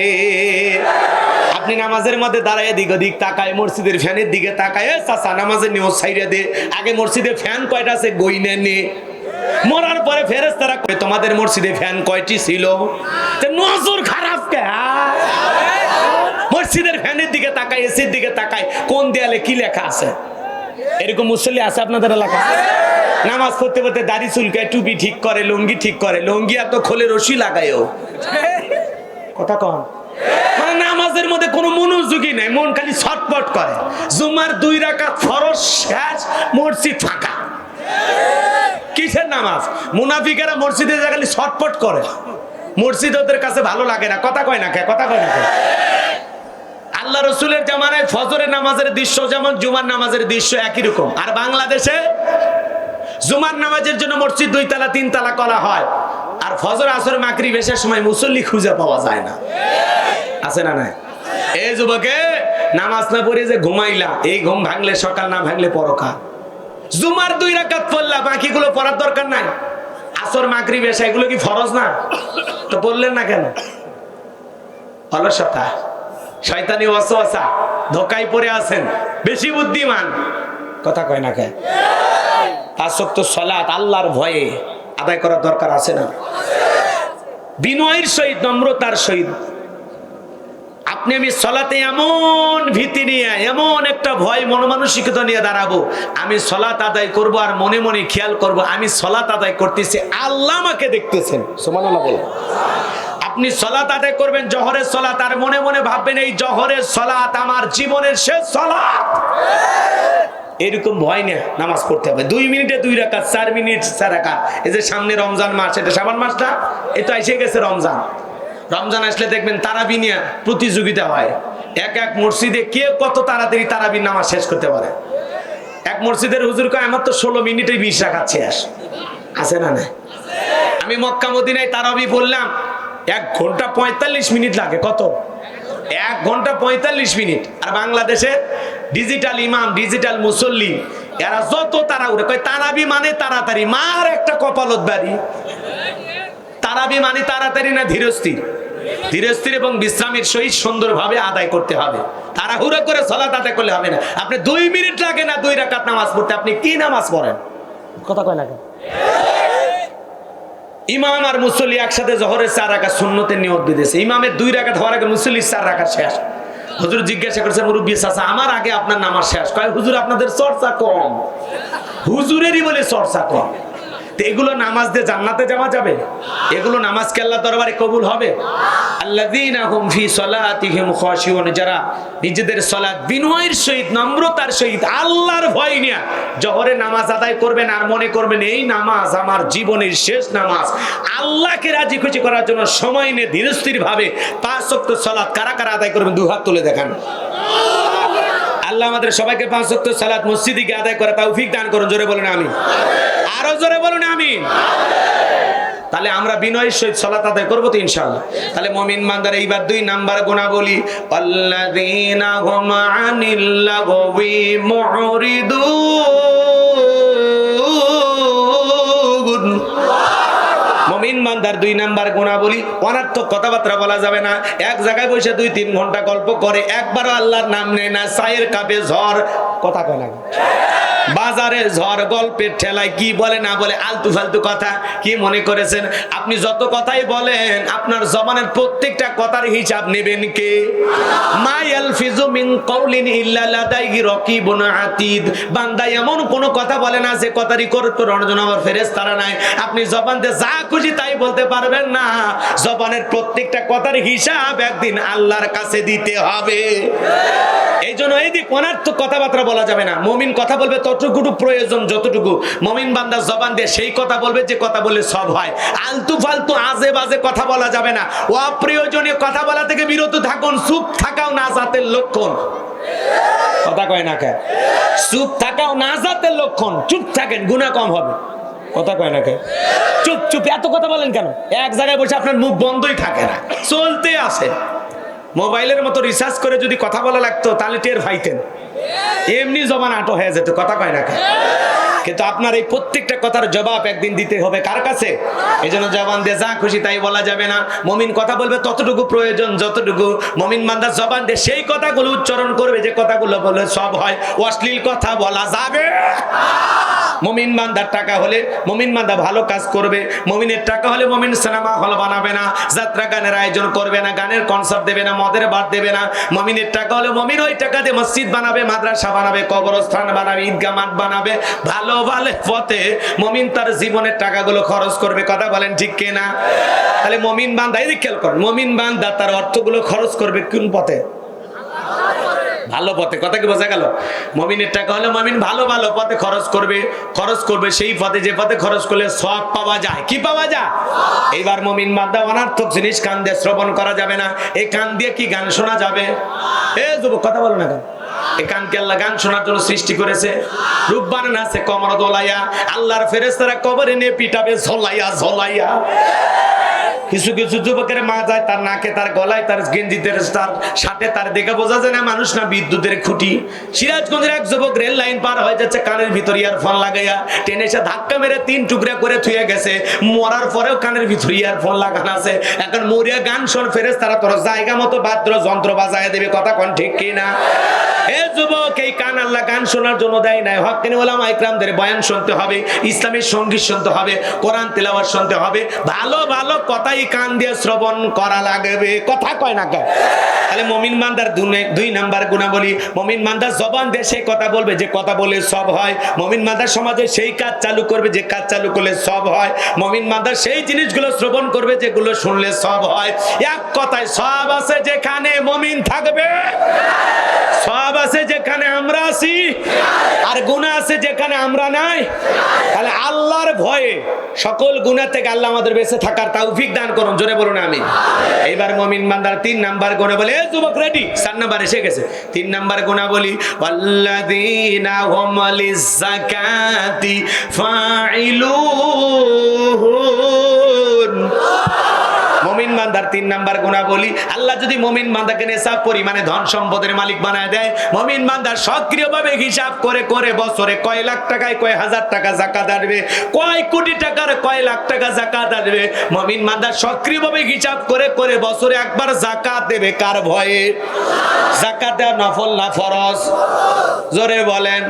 আপনি নামাজের মধ্যে দাঁড়ায় দিক ওদিক তাকায়, মসজিদের ফ্যানের দিকে তাকায়, চাচা নামাজের নিয়ম ছাইড়ে দে, আগে মসজিদে ফ্যান কয়টা আছে গইনে নে। মরার পরে ফেরেশতারা কয়, তোমাদের মসজিদে ফ্যান কয়টি ছিল? নজর খারাপ কে? মসজিদের ফ্যানের দিকে তাকায়, এসির দিকে তাকায়, কোন দেয়ালে কি লেখা আছে? এরকম মুসল্লি আছে আপনাদের এলাকায়? নামাজ পড়তে পড়তে দাড়ি চুলকায়, টুপি ঠিক করে, লুঙ্গি ঠিক করে, লুঙ্গি এত খোলে রশি লাগায়ও। কথা কন? মানে নামাজের মধ্যে কোনো মনোযোগী নাই, মন খালি ছটপট করে। জুমার 2 রাকাত ফরজ শেষ, মসজিদ ফাঁকা। কিসের নামাজ? মুনাফিকেরা মসজিদে যা খালি ছটপট করে, মসজিদ ওদের কাছে ভালো লাগে না। কথা কয় না কে? কথা কয় না কে? আল্লাহ রসুলের জামানায় ফজরের নামাজের দৃশ্য যেমন জুমার নামাজের দৃশ্য একই রকম। আর বাংলাদেশে জুমার নামাজের জন্য মসজিদ 2 তলা 3 তলা করা হয়, আর ফজর আসর মাগরিব এসার সময় মুসল্লি খুঁজে পাওয়া যায় না। আছে না নাই? এই যুবকে, নামাজ না পড়ে যে ঘুমাইলা, এই ঘুম ভাঙলে সকাল, না ভাঙলে পরকাল। জুমার 2 রাকাত পড়লা, বাকিগুলো পড়ার দরকার নাই। আসর মাগরিব এসা এগুলো কি ফরজ না? তো পড়লেন না কেন? অলসতা, শয়তানি ওয়াসওয়াসা, ধোকায় পড়ে আছেন, বেশি বুদ্ধিমান। কথা কয় না কে? 5 ওয়াক্ত সালাত আল্লাহর ভয়ে আদায় করার দরকার আছে না? বিনয়ের সহিত, নম্রতার সহিত। আপনি আমি সালাতে এমন ভীতি নিয়ে, এমন একটা ভয় মনোমানসিকতা নিয়ে দাঁড়াবো, আমি সালাত আদায় করব আর মনে মনে খেয়াল করব আমি সালাত আদায় করতেছি, আল্লাহ আমাকে দেখতেছেন। সুবহানাল্লাহ বলেন। আপনি সালাত আদায় করবেন, জোহরের সালাত, আর মনে মনে ভাববেন এই জোহরের সালাত আমার জীবনের শেষ সালাত। এরকম ভয় নিয়ে নামাজ পড়তে হবে। 2 মিনিটে 2 রাকাত, 4 মিনিট 4 রাকাত। এই যে সামনে রমজান মাস, এটা শাবান মাসটা, এই তো এসে গেছে রমজান। রমজান আসলে দেখবেন তারাবি নিয়ে প্রতিযোগিতা হয়। এক এক মসজিদে কে কত তাড়াতাড়ি তারাবির নামাজ শেষ করতে পারে। এক মসজিদের হুজুর কয়, আমার তো 16 মিনিটে 20 রাকাত শেষ। আছে না না? আমি মক্কা মদিনায় তারাবি পড়লাম, 1 ঘন্টা 45 মিনিট লাগে। কত? 1 ঘন্টা 45 মিনিট। আর বাংলাদেশে ডিজিটাল ইমাম, ডিজিটাল মুসল্লি, এরা যত তাড়াহুড়ো কয় তারাবি মানে তাড়াতাড়ি, মার একটা কপালত বাড়ি। তারাবি মানে তাড়াতাড়ি না ধীরস্থির? ধীরস্থির এবং বিশ্রামের সহিত সুন্দরভাবে আদায় করতে হবে। তাড়াহুড়ো করে সালাত আদায় করলে হবে না। আপনি 2 মিনিট লাগে না 2 রাকাত নামাজ পড়তে, আপনি কি নামাজ পড়েন? কথা কয় না কেন? ইমাম আর মুসল্লি একসাথে জোহরের 4 রাকাত সুন্নতের নিয়ত দিয়েছে, ইমামের 2 রাকাত হওয়ার আগে মুসল্লির 4 রাকাত শেষ। হুজুর জিজ্ঞাসা করছে, মুরব্বি চাচা আমার আগে আপনার নামাজ শেষ। কয় হুজুর আপনাদের চর্চা কম। হুজুরেরই বলে চর্চা কম। এগুলো নামাজ দিয়ে জান্নাতে যাওয়া যাবে? এগুলো নামাজ কি আল্লাহর দরবারে কবুল হবে? আল্লাযীনা হুম ফি সলাতিহিম খাশিউন, যারা নিজেদের সালাত বিনয়ের সহিত নম্রতার সহিত আল্লাহর ভয় নিয়ে জোহরে নামাজ আদায় করবেন আর মনে করবেন এই নামাজ আমার জীবনের শেষ নামাজ, আল্লাহকে রাজি খুশি করার জন্য সময় নিয়ে ধীরস্থির ভাবে 5 ওয়াক্ত সালাত কারা কারা আদায় করবেন 2 হাত তুলে দেখান। আল্লাহ আমাদের সবাইকে 5 ওয়াক্ত সালাত মসজিদে গিয়ে আদায় করা তৌফিক দান করুন। জোরে বলুন আমিন। আরো জোরে বলুন আমিন। তাহলে আমরা বিনয়ের সহিত সালাত আদায় করব তো ইনশাআল্লাহ। তাহলে মুমিন বান্দার এইবার 2 নাম্বার গুণাবলী, আল্লাযীনা হুম আনিল লাগবি মুরিদুন। মুমিন বান্দার 2 নাম্বার গুণাবলী, অনর্থক কথাবার্তা বলা যাবে না। এক জায়গায় বসে 2-3 ঘন্টা গল্প করে, একবারও আল্লাহর নাম নেয় না। চায়ের কাপে ঝড়, কথা কয় না, বাজারে ঝড়, গল্পের ঠেলায় কি বলে না বলে আলতু ফালতু কথা। কি মনে করেছেন আপনি যত কথাই বলেন আপনার জবানের প্রত্যেকটা কথার হিসাব নেবেন কে? মা ইয়ালফিজু মিন কাউলিন ইল্লা লাদাইহি রাকিবুন আতীদ। বান্দা এমন কোন কথা বলে না যে কথা রেকর্ড করার জন্য আমার ফেরেশতারা নাই। আপনি জবান দিয়ে যা খুশি তাই বলতে পারবেন না। জবানের প্রত্যেকটা কথার হিসাব একদিন আল্লাহর কাছে দিতে হবে। এই জন্য এই দিক অনর্থক কথাবার্তা বলা যাবে না। মুমিন কথা বলবে ততটুকু প্রয়োজন যতটুকু। মুমিন বান্দা জবান দিয়ে সেই কথা বলবে যে কথা বলে সব হয়। আলতু ফালতু আজে বাজে কথা বলা যাবে না। অপ্রয়োজনীয় কথা বলা থেকে বিরত থাকুন। চুপ থাকাও নাজাতের লক্ষণ। কথা কয় না কে? চুপ থাকাও নাজাতের লক্ষণ। চুপ থাকেন, গুনাহ কম হবে। কথা কয় না কে? চুপ চুপ এত কথা বলেন কেন? এক জায়গায় বসে আপনার মুখ বন্ধই থাকে না, চলতে আসে। মোবাইলের মতো রিসার্চ করে যদি কথা বলা লাগতো তাহলে টের পাইতেন। এমনি জবান আটো হয়ে যেত। কথা কয় না? কিন্তু আপনার এই প্রত্যেকটা কথার জবাব একদিন দিতে হবে কার কাছে? এই জন্য জবান দিয়ে যা খুশি তাই বলা যাবে না। মুমিন কথা বলবে ততটুকু প্রয়োজন যতটুকু। মুমিন বান্দা জবান দিয়ে সেই কথাগুলো উচ্চারণ করবে যে কথাগুলো বলে সব হয়। অশ্লীল কথা বলা যাবে। মুমিন বান্দার টাকা হলে মুমিন বান্দা ভালো কাজ করবে। মুমিনের টাকা হলে মুমিন সিনেমা হল বানাবে না, যাত্রা গানের আয়োজন করবে না, গানের কনসার্ট দেবে না, মদের বার দেবে না। মুমিনের টাকা হলে মুমিন ওই টাকা দিয়ে মসজিদ বানাবে, মাদ্রাসা বানাবে, কবরস্থান বানাবে, ঈদগাহ মাঠ বানাবে। ভালো ভালো পথে মুমিন তার জীবনের টাকাগুলো খরচ করবে। কথা বলেন ঠিক কি না? তাহলে মুমিন বান্দা এই খেয়াল করেন, মুমিন বান্দা তার অর্থগুলো খরচ করবে কোন পথে? ভালো পথে। কথা কি বোঝা গেল? মুমিনের টাকা হলে মুমিন ভালো ভালো পথে খরচ করবে সেই পথে যে পথে খরচ করলে সওয়াব পাওয়া যায়। কি পাওয়া যায়? এইবার মুমিন বান্দা অনর্থক জিনিস কান দিয়ে শ্রবণ করা যাবে না। এই কান দিয়ে কি গান শোনা যাবে? এ যুবক কথা বলো না কেন? এই কানকে আল্লাহ গান শোনার জন্য সৃষ্টি করেছে। রূপ বানানো আছে কমর দোলাইয়া, আল্লাহর ফেরেশতারা কবরে নিয়ে পিটাবে ঝোলাইয়া ঝোলাইয়া। কিছু কিছু যুবকের মা যায় তার নাকে, তার গলায়, তার গেঞ্জিতে, তার শার্টে, তার দেখে বোঝা যায় না মানুষ না বিদ্যুতের খুঁটি। সিরাজগঞ্জের এক যুবক রেল লাইন পার হয়ে যাচ্ছে, কানের ভিতর ইয়ারফোন লাগাইয়া টেনে এসে ধাক্কা মেরে 3 টুকরা করে থুয়ে গেছে। মরার পরেও কানের ভিতর ইয়ারফোন লাগানো আছে। এখন মরিয়া গান শোন, ফেরেশতারা তোর জায়গা মতো বাদ্য যন্ত্র বাজায় দেবে। কথা কোন ঠিক কি না? এ যুবক, এই কান আল্লাহ গান শোনার জন্য দেয় নাই। হক্কানি উলামা ইকরামদের বয়ান শুনতে হবে, ইসলামের সঙ্গীত শুনতে হবে, কোরআন তেলাওয়াত শুনতে হবে। ভালো ভালো কথাই কান দিয়ে শ্রবণ করা লাগবে। কথা কয় না কেন? তাহলে মুমিন বান্দার 2 নাম্বার গুণাবলী, মুমিন বান্দা জবান দিয়ে সেই কথা বলবে যে কথা বলে সব হয়। মুমিন বান্দা সমাজে সেই কাজ চালু করবে যে কাজ চালু করলে সব হয়। মুমিন বান্দা সেই জিনিসগুলো শ্রবণ করবে যেগুলো শুনলে সব হয়। এক কথায় সব আছে যেখানে মুমিন থাকবে, সব আছে যেখানে আমরা আছি, আর গুনাহ আছে যেখানে আমরা নাই। তাহলে আল্লাহর ভয়ে সকল গুনাহ থেকে আল্লাহ আমাদের বেঁচে থাকার তৌফিক দান করুন। জোরে বলুন আমিন। এইবার মুমিন বান্দার 3 নাম্বার গুনাহ বলে, এই যুবক রেডি, 4 নাম্বার এসে গেছে। 3 নাম্বার গুনাহ বলি, ওয়াল্লাযীনা হুম লিয-যাকাতি ফাইলুন। মুমিন বান্দার 3 নাম্বার গুণাবলী, আল্লাহ যদি মুমিন বান্দাকে নেশাব পরিমাণে ধন সম্পদের মালিক বানায় দেয়, মুমিন বান্দা সক্রিয়ভাবে হিসাব করে করে বছরে কয় লাখ টাকায় কয় হাজার টাকা যাকাত আসবে, কয় কোটি টাকার কয় লাখ টাকা যাকাত আসবে, মুমিন বান্দা সক্রিয়ভাবে হিসাব করে করে বছরে একবার যাকাত দেবে। কার ভয়ে? যাকাত দেওয়া নফল না ফরজ? জোরে বলেন।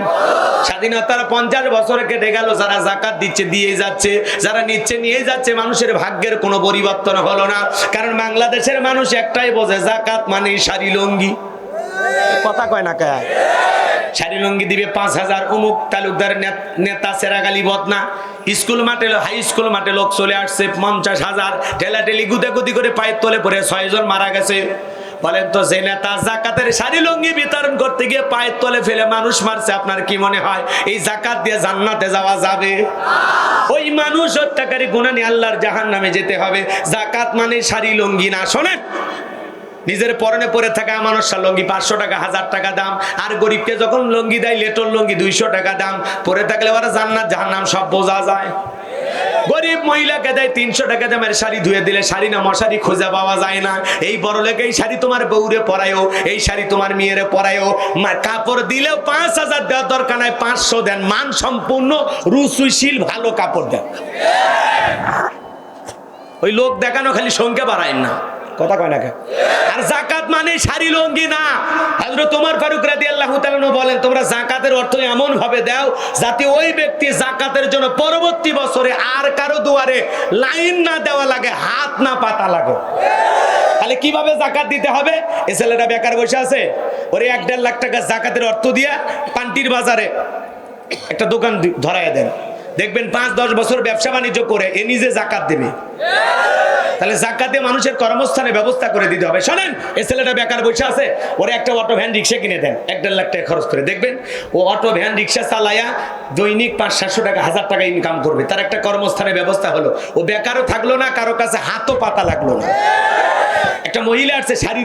স্বাধীনতার 50 বছর কেটে গেল, যারা যাকাত দিচ্ছে দিয়ে যাচ্ছে, যারা নিচ্ছে নিয়ে যাচ্ছে, মানুষের ভাগ্যের কোনো পরিবর্তন হলো না। কারণ বাংলাদেশের মানুষ একটাই বোঝে, যাকাত মানে শাড়ি লুঙ্গি। কথা কয় না কে? শাড়ি লুঙ্গি দিবে 5000, অমুক তালুকদার নেতা সেরাগালি বদনা, স্কুল মাঠে হাই স্কুল মাঠে লোক চলে আসছে 50,000, ঠেলাঠেলি গুদাগুদি করে পায়ের তলে পড়ে 6 জন মারা গেছে। বলেন তো, যে নেতা যাকাতের শাড়ি লুঙ্গি বিতরণ করতে গিয়ে পায়ের তলে ফেলে মানুষ মারছে, আপনার কি মনে হয় এই যাকাত দিয়ে জান্নাতে যাওয়া যাবে? ওই মানুষ হত্যাকারী গুনাহ নিয়ে আল্লাহর জাহান্নামে যেতে হবে। যাকাত মানে শাড়ি লুঙ্গি না। শোনেন, নিজের পরনে পরে থাকা মানুষের লুঙ্গি 500 টাকা 1000 টাকা দাম, আর গরিবকে যখন লুঙ্গি দেয় লেটল লুঙ্গি 200 টাকা দাম, পরে থাকলে ওরা জান্নাত জাহান্নাম সব বোঝা যায়। গরিব মহিলাকে দেয় 300 টাকা দামের শাড়ি, ধুয়ে দিলে শাড়ি না মশারি খুঁজে পাওয়া যায় না। এই বড় লোক এই শাড়ি তোমার বউরে পরায়ও, এই শাড়ি তোমার মেয়েরে পরায়ও, কাপড় দিলেও 5000 দেওয়ার দরকার নাই, 500 দেন, মান সম্পূর্ণ রুচিশীল ভালো কাপড় দেন। ওই লোক দেখানো খালি সংখ্যা বাড়ায় না। কথা কয় না কে? আর যাকাত মানে শাড়ি লুঙ্গি না। হযরত ওমর ফারুক রাদিয়াল্লাহু তাআলা বলেন, তোমরা যাকাতের অর্থ এমন ভাবে দাও যাতে ওই ব্যক্তি যাকাতের জন্য পরবর্তী বছরে আর কারো দুয়ারে লাইন না দেওয়া লাগে, হাত না পাতা লাগে। তাহলে কিভাবে যাকাত দিতে হবে? এই ছেলেটা বেকার বসে আছে, ওরে 1.5 লাখ টাকা যাকাতের অর্থ দিয়া পান্টির বাজারে একটা দোকান ধরাইয়া দেন, দেখবেন 5-10 বছর ব্যবসা বাণিজ্য করে এ নিজে যাকাত দেবে। তাহলে যাকাতে মানুষের কর্মস্থানে ব্যবস্থা করে দিতে হবে। শোনেন, এই ছেলেটা বেকার বসে আছে, ওরে একটা অটো ভ্যান রিক্সা কিনে দেন 1.5 লাখ টাকা খরচ করে, দেখবেন ও অটো ভ্যান রিক্সা চালায়া দৈনিক 500-700 টাকা 1000 টাকা ইনকাম করবে। তার একটা কর্মস্থানের ব্যবস্থা হলো, ও বেকারও থাকলো না, কারো কাছে হাতও পাতা লাগলো না। একটা মহিলা আছে শাড়ি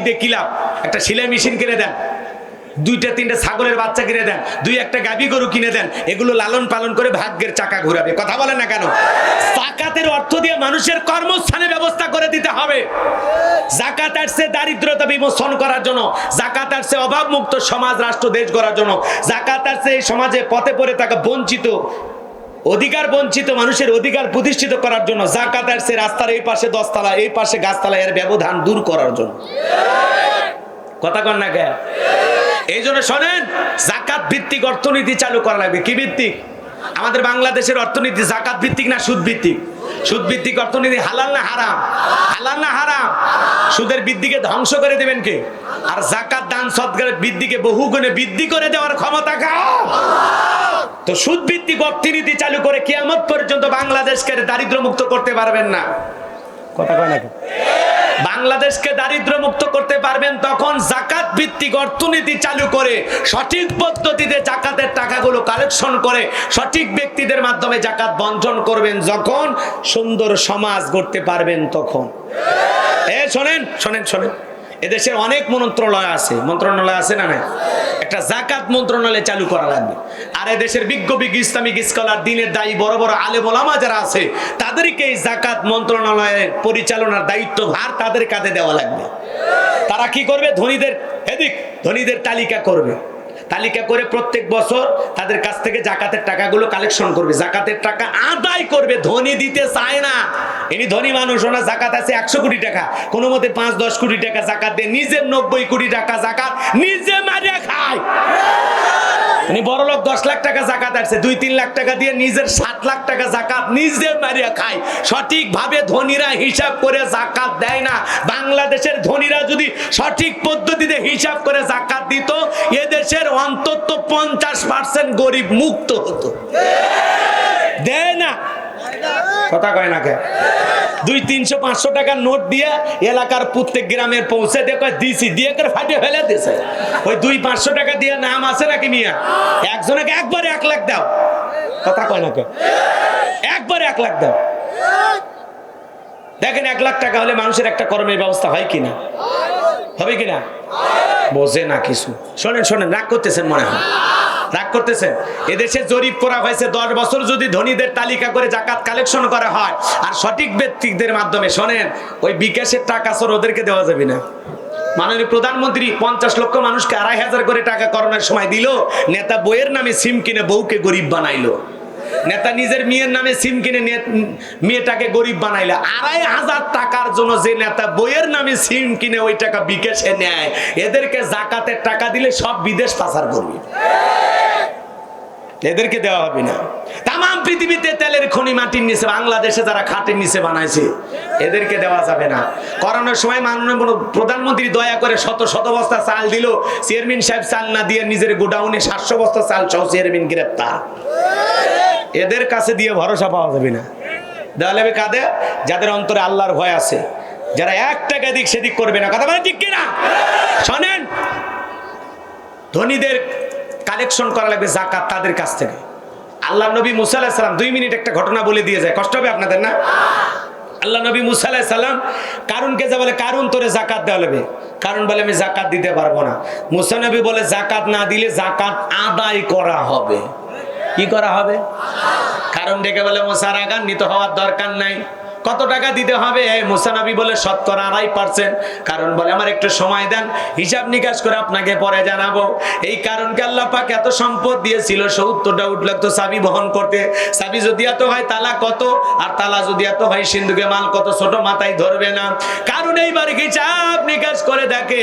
দিয়ে কিলাপ একটা সেলাই মেশিন কিনে দেন, 2-3টা ছাগলের বাচ্চা কিনে দেন, 2-1টা গাভী গরু কিনে দেন, এগুলো লালন পালন করে ভাগ্যের চাকা ঘোরাবে। কথা বলেন না কেন? যাকাতের অর্থ দিয়ে মানুষের কর্মস্থানে ব্যবস্থা করে দিতে হবে। যাকাত আসছে দারিদ্রতা বিমোচন করার জন্য, যাকাত আসছে অভাব মুক্ত সমাজ রাষ্ট্র দেশ গড়ার জন্য, যাকাত আসছে এই সমাজে পথে পড়ে থাকা বঞ্চিত অধিকার বঞ্চিত মানুষের অধিকার প্রতিষ্ঠিত করার জন্য, যাকাত আসছে রাস্তার এই পাশে 10 তলা এই পাশে গাছতলা এর ব্যবধান দূর করার জন্য। কথা কন না কে? এই জন্য শোনেন, যাকাত ভিত্তিক অর্থনীতি চালু করা লাগবে। কি ভিত্তিক? আমাদের বাংলাদেশের অর্থনীতি যাকাত ভিত্তিক না সুদ ভিত্তিক? সুদ ভিত্তিক অর্থনীতি হালাল না হারাম? হালাল না হারাম? সুদের বৃদ্ধিকে ধ্বংস করে দেবেন কে? আর যাকাত দান সদকারের বৃদ্ধিকে বহুগুণে বৃদ্ধি করে দেওয়ার ক্ষমতা কার? তো সুদ ভিত্তিক অর্থনীতি চালু করে কিয়ামত পর্যন্ত বাংলাদেশকে দারিদ্র মুক্ত করতে পারবেন না। কথা কয় নাকি? বাংলাদেশকে দারিদ্র মুক্ত করতে পারবেন তখন যাকাত ভিত্তিক অর্থনীতি চালু করে সঠিক পদ্ধতিতে যাকাতের টাকাগুলো কালেকশন করে সঠিক ব্যক্তিদের মাধ্যমে যাকাত বন্টন করবেন, যখন সুন্দর সমাজ গড়তে পারবেন তখন। শোনেন শোনেন শোনেন, এদেশের অনেক মন্ত্রণালয় আছে না নাই? একটা যাকাত মন্ত্রণালয় চালু করা লাগবে। আর এদেশের বিজ্ঞ ইসলামিক স্কলার, দিনের দায়ী বড় বড় আলেম ওলামা যারা আছে, তাদেরকে এই যাকাত মন্ত্রণালয়ের পরিচালনার দায়িত্ব ভার তাদের কাঁধে দেওয়া লাগবে। তারা কি করবে? ধনীদের তালিকা করবে, তালিকা করে প্রত্যেক বছর তাদের কাছ থেকে যাকাতের টাকাগুলো কালেকশন করবে, যাকাতের টাকা আদায় করবে। ধনী দিতে চায় না, ইনি ধনী মানুষ, ওনার যাকাত আছে 100 কোটি টাকা, কোনো মতে 5-10 কোটি টাকা যাকাত দিয়ে নিজের 90 কোটি টাকা যাকাত নিজে মারিয়া খায়। উনি বড় লোক, 10 লাখ টাকা যাকাত আছে, 2-3 লাখ টাকা দিয়ে নিজের 7 লাখ টাকা যাকাত নিজে মারিয়া খায়। সঠিকভাবে ধনীরা হিসাব করে যাকাত দেয় না। বাংলাদেশের ধনীরা যদি সঠিক পদ্ধতিতে হিসাব করে যাকাত দিত, এদেশের অন্তত 50% গরিব মুক্ত হতো। দেয় না। কথা কয় না কে? 200-300-500 টাকার নোট দিয়ে এলাকার প্রত্যেক গ্রামের পৌঁছে দিছি দিয়ে করে ফাটিয়ে ফেলে দিছে। ওই 200-500 টাকা দিয়ে নাম আছে নাকি মিয়া? একজনকে একবারে 1 লাখ দাও। কথা কয় না কে? একবারে 1 লাখ দাও। দেখেন 1 লাখ টাকা হলে মানুষের একটা কর্মের ব্যবস্থা হয় কিনা? হবে কিনা? বোঝে না কিছু। শোনেন শোনেন, রাগ করতেছেন মনে হয়। রাগ করতেছেন? এদেশে জরিপ করা হয়েছে 10 বছর যদি ধনীদের তালিকা করে জাকাত কালেকশন করা হয় আর সঠিক ব্যক্তিদের মাধ্যমে, শোনেন, ওই বিকাশের টাকা সর ওদেরকে দেওয়া যাবে না। মাননীয় প্রধানমন্ত্রী 50 লক্ষ মানুষকে 2500 করে টাকা করোনার সময় দিল। নেতা বইয়ের নামে সিম কিনে বউকে গরিব বানাইলো। নেতা নিজের মেয়ের নামে সিম কিনে মেয়েটাকে গরিব বানাইলো। 2500 টাকার জন্য যে নেতা বইয়ের নামে সিম কিনে ওই টাকা বিকাশে নেয়, এদেরকে জাকাতের টাকা দিলে সব বিদেশ পাচার করবে, এদেরকে দেওয়া হবে না। তাম পৃথিবীতে তেলের খনি মাটির নিচে, বাংলাদেশে যারা খাটের নিচে বানাইছে, এদেরকে দেওয়া যাবে না। করোনার সময় মাননীয় প্রধানমন্ত্রী দয়া করে শত শত বস্তা চাল দিল, চেয়ারম্যান সাহেব চাল না দিয়ে নিজের গোডাউনে 700 বস্তা চাল সহ চেয়ারম্যান গ্রেপ্তার। এদের কাছে দিয়ে ভরসা পাওয়া যাবে না। দেওয়া যাবে কাঁদে যাদের অন্তরে আল্লাহর ভয় আছে, যারা 1 টাকা দিক সেদিক করবে না। কথা বলে ঠিক কিনা? শোনেন, ধনীদের কালেকশন করা লাগবে জাকাত তাদের কাছ থেকে। আল্লাহ নবী মুসা আলাইহিস সালাম 2 মিনিট একটা ঘটনা বলে দিয়ে যায়, কষ্ট হবে আপনাদের না? আল্লাহ নবী মুসা আলাইহিস সালাম কারুনকে যা বলে, কারুন তোরে জাকাত দেওয়া লাগবে। কারুন বলে আমি জাকাত দিতে পারবো না। মুসা নবী বলে জাকাত না দিলে জাকাত আদায় করা হবে। কি করা হবে? কারণ ডেকে বলে মুসা রাগান্বিত হওয়ার দরকার নাই, কত টাকা দিতে হবে? মুসা নবী বলে 2.5%। কারণ বলে আমার একটু সময় দেন, হিসাব নিকাশ করে আপনাকে পরে জানাবো। এই কারণকে আল্লাহ পাক এত সম্পদ দিয়েছিল, 70টা উট লাগতো চাবি বহন করতে। চাবি যদি এত হয় তালা কত, আর তালা যদি এত হয় সিন্ধুকে মাল কত, ছোট মাথায় ধরবে না। কারণ এইবার হিসাব নিকাশ করে দেখে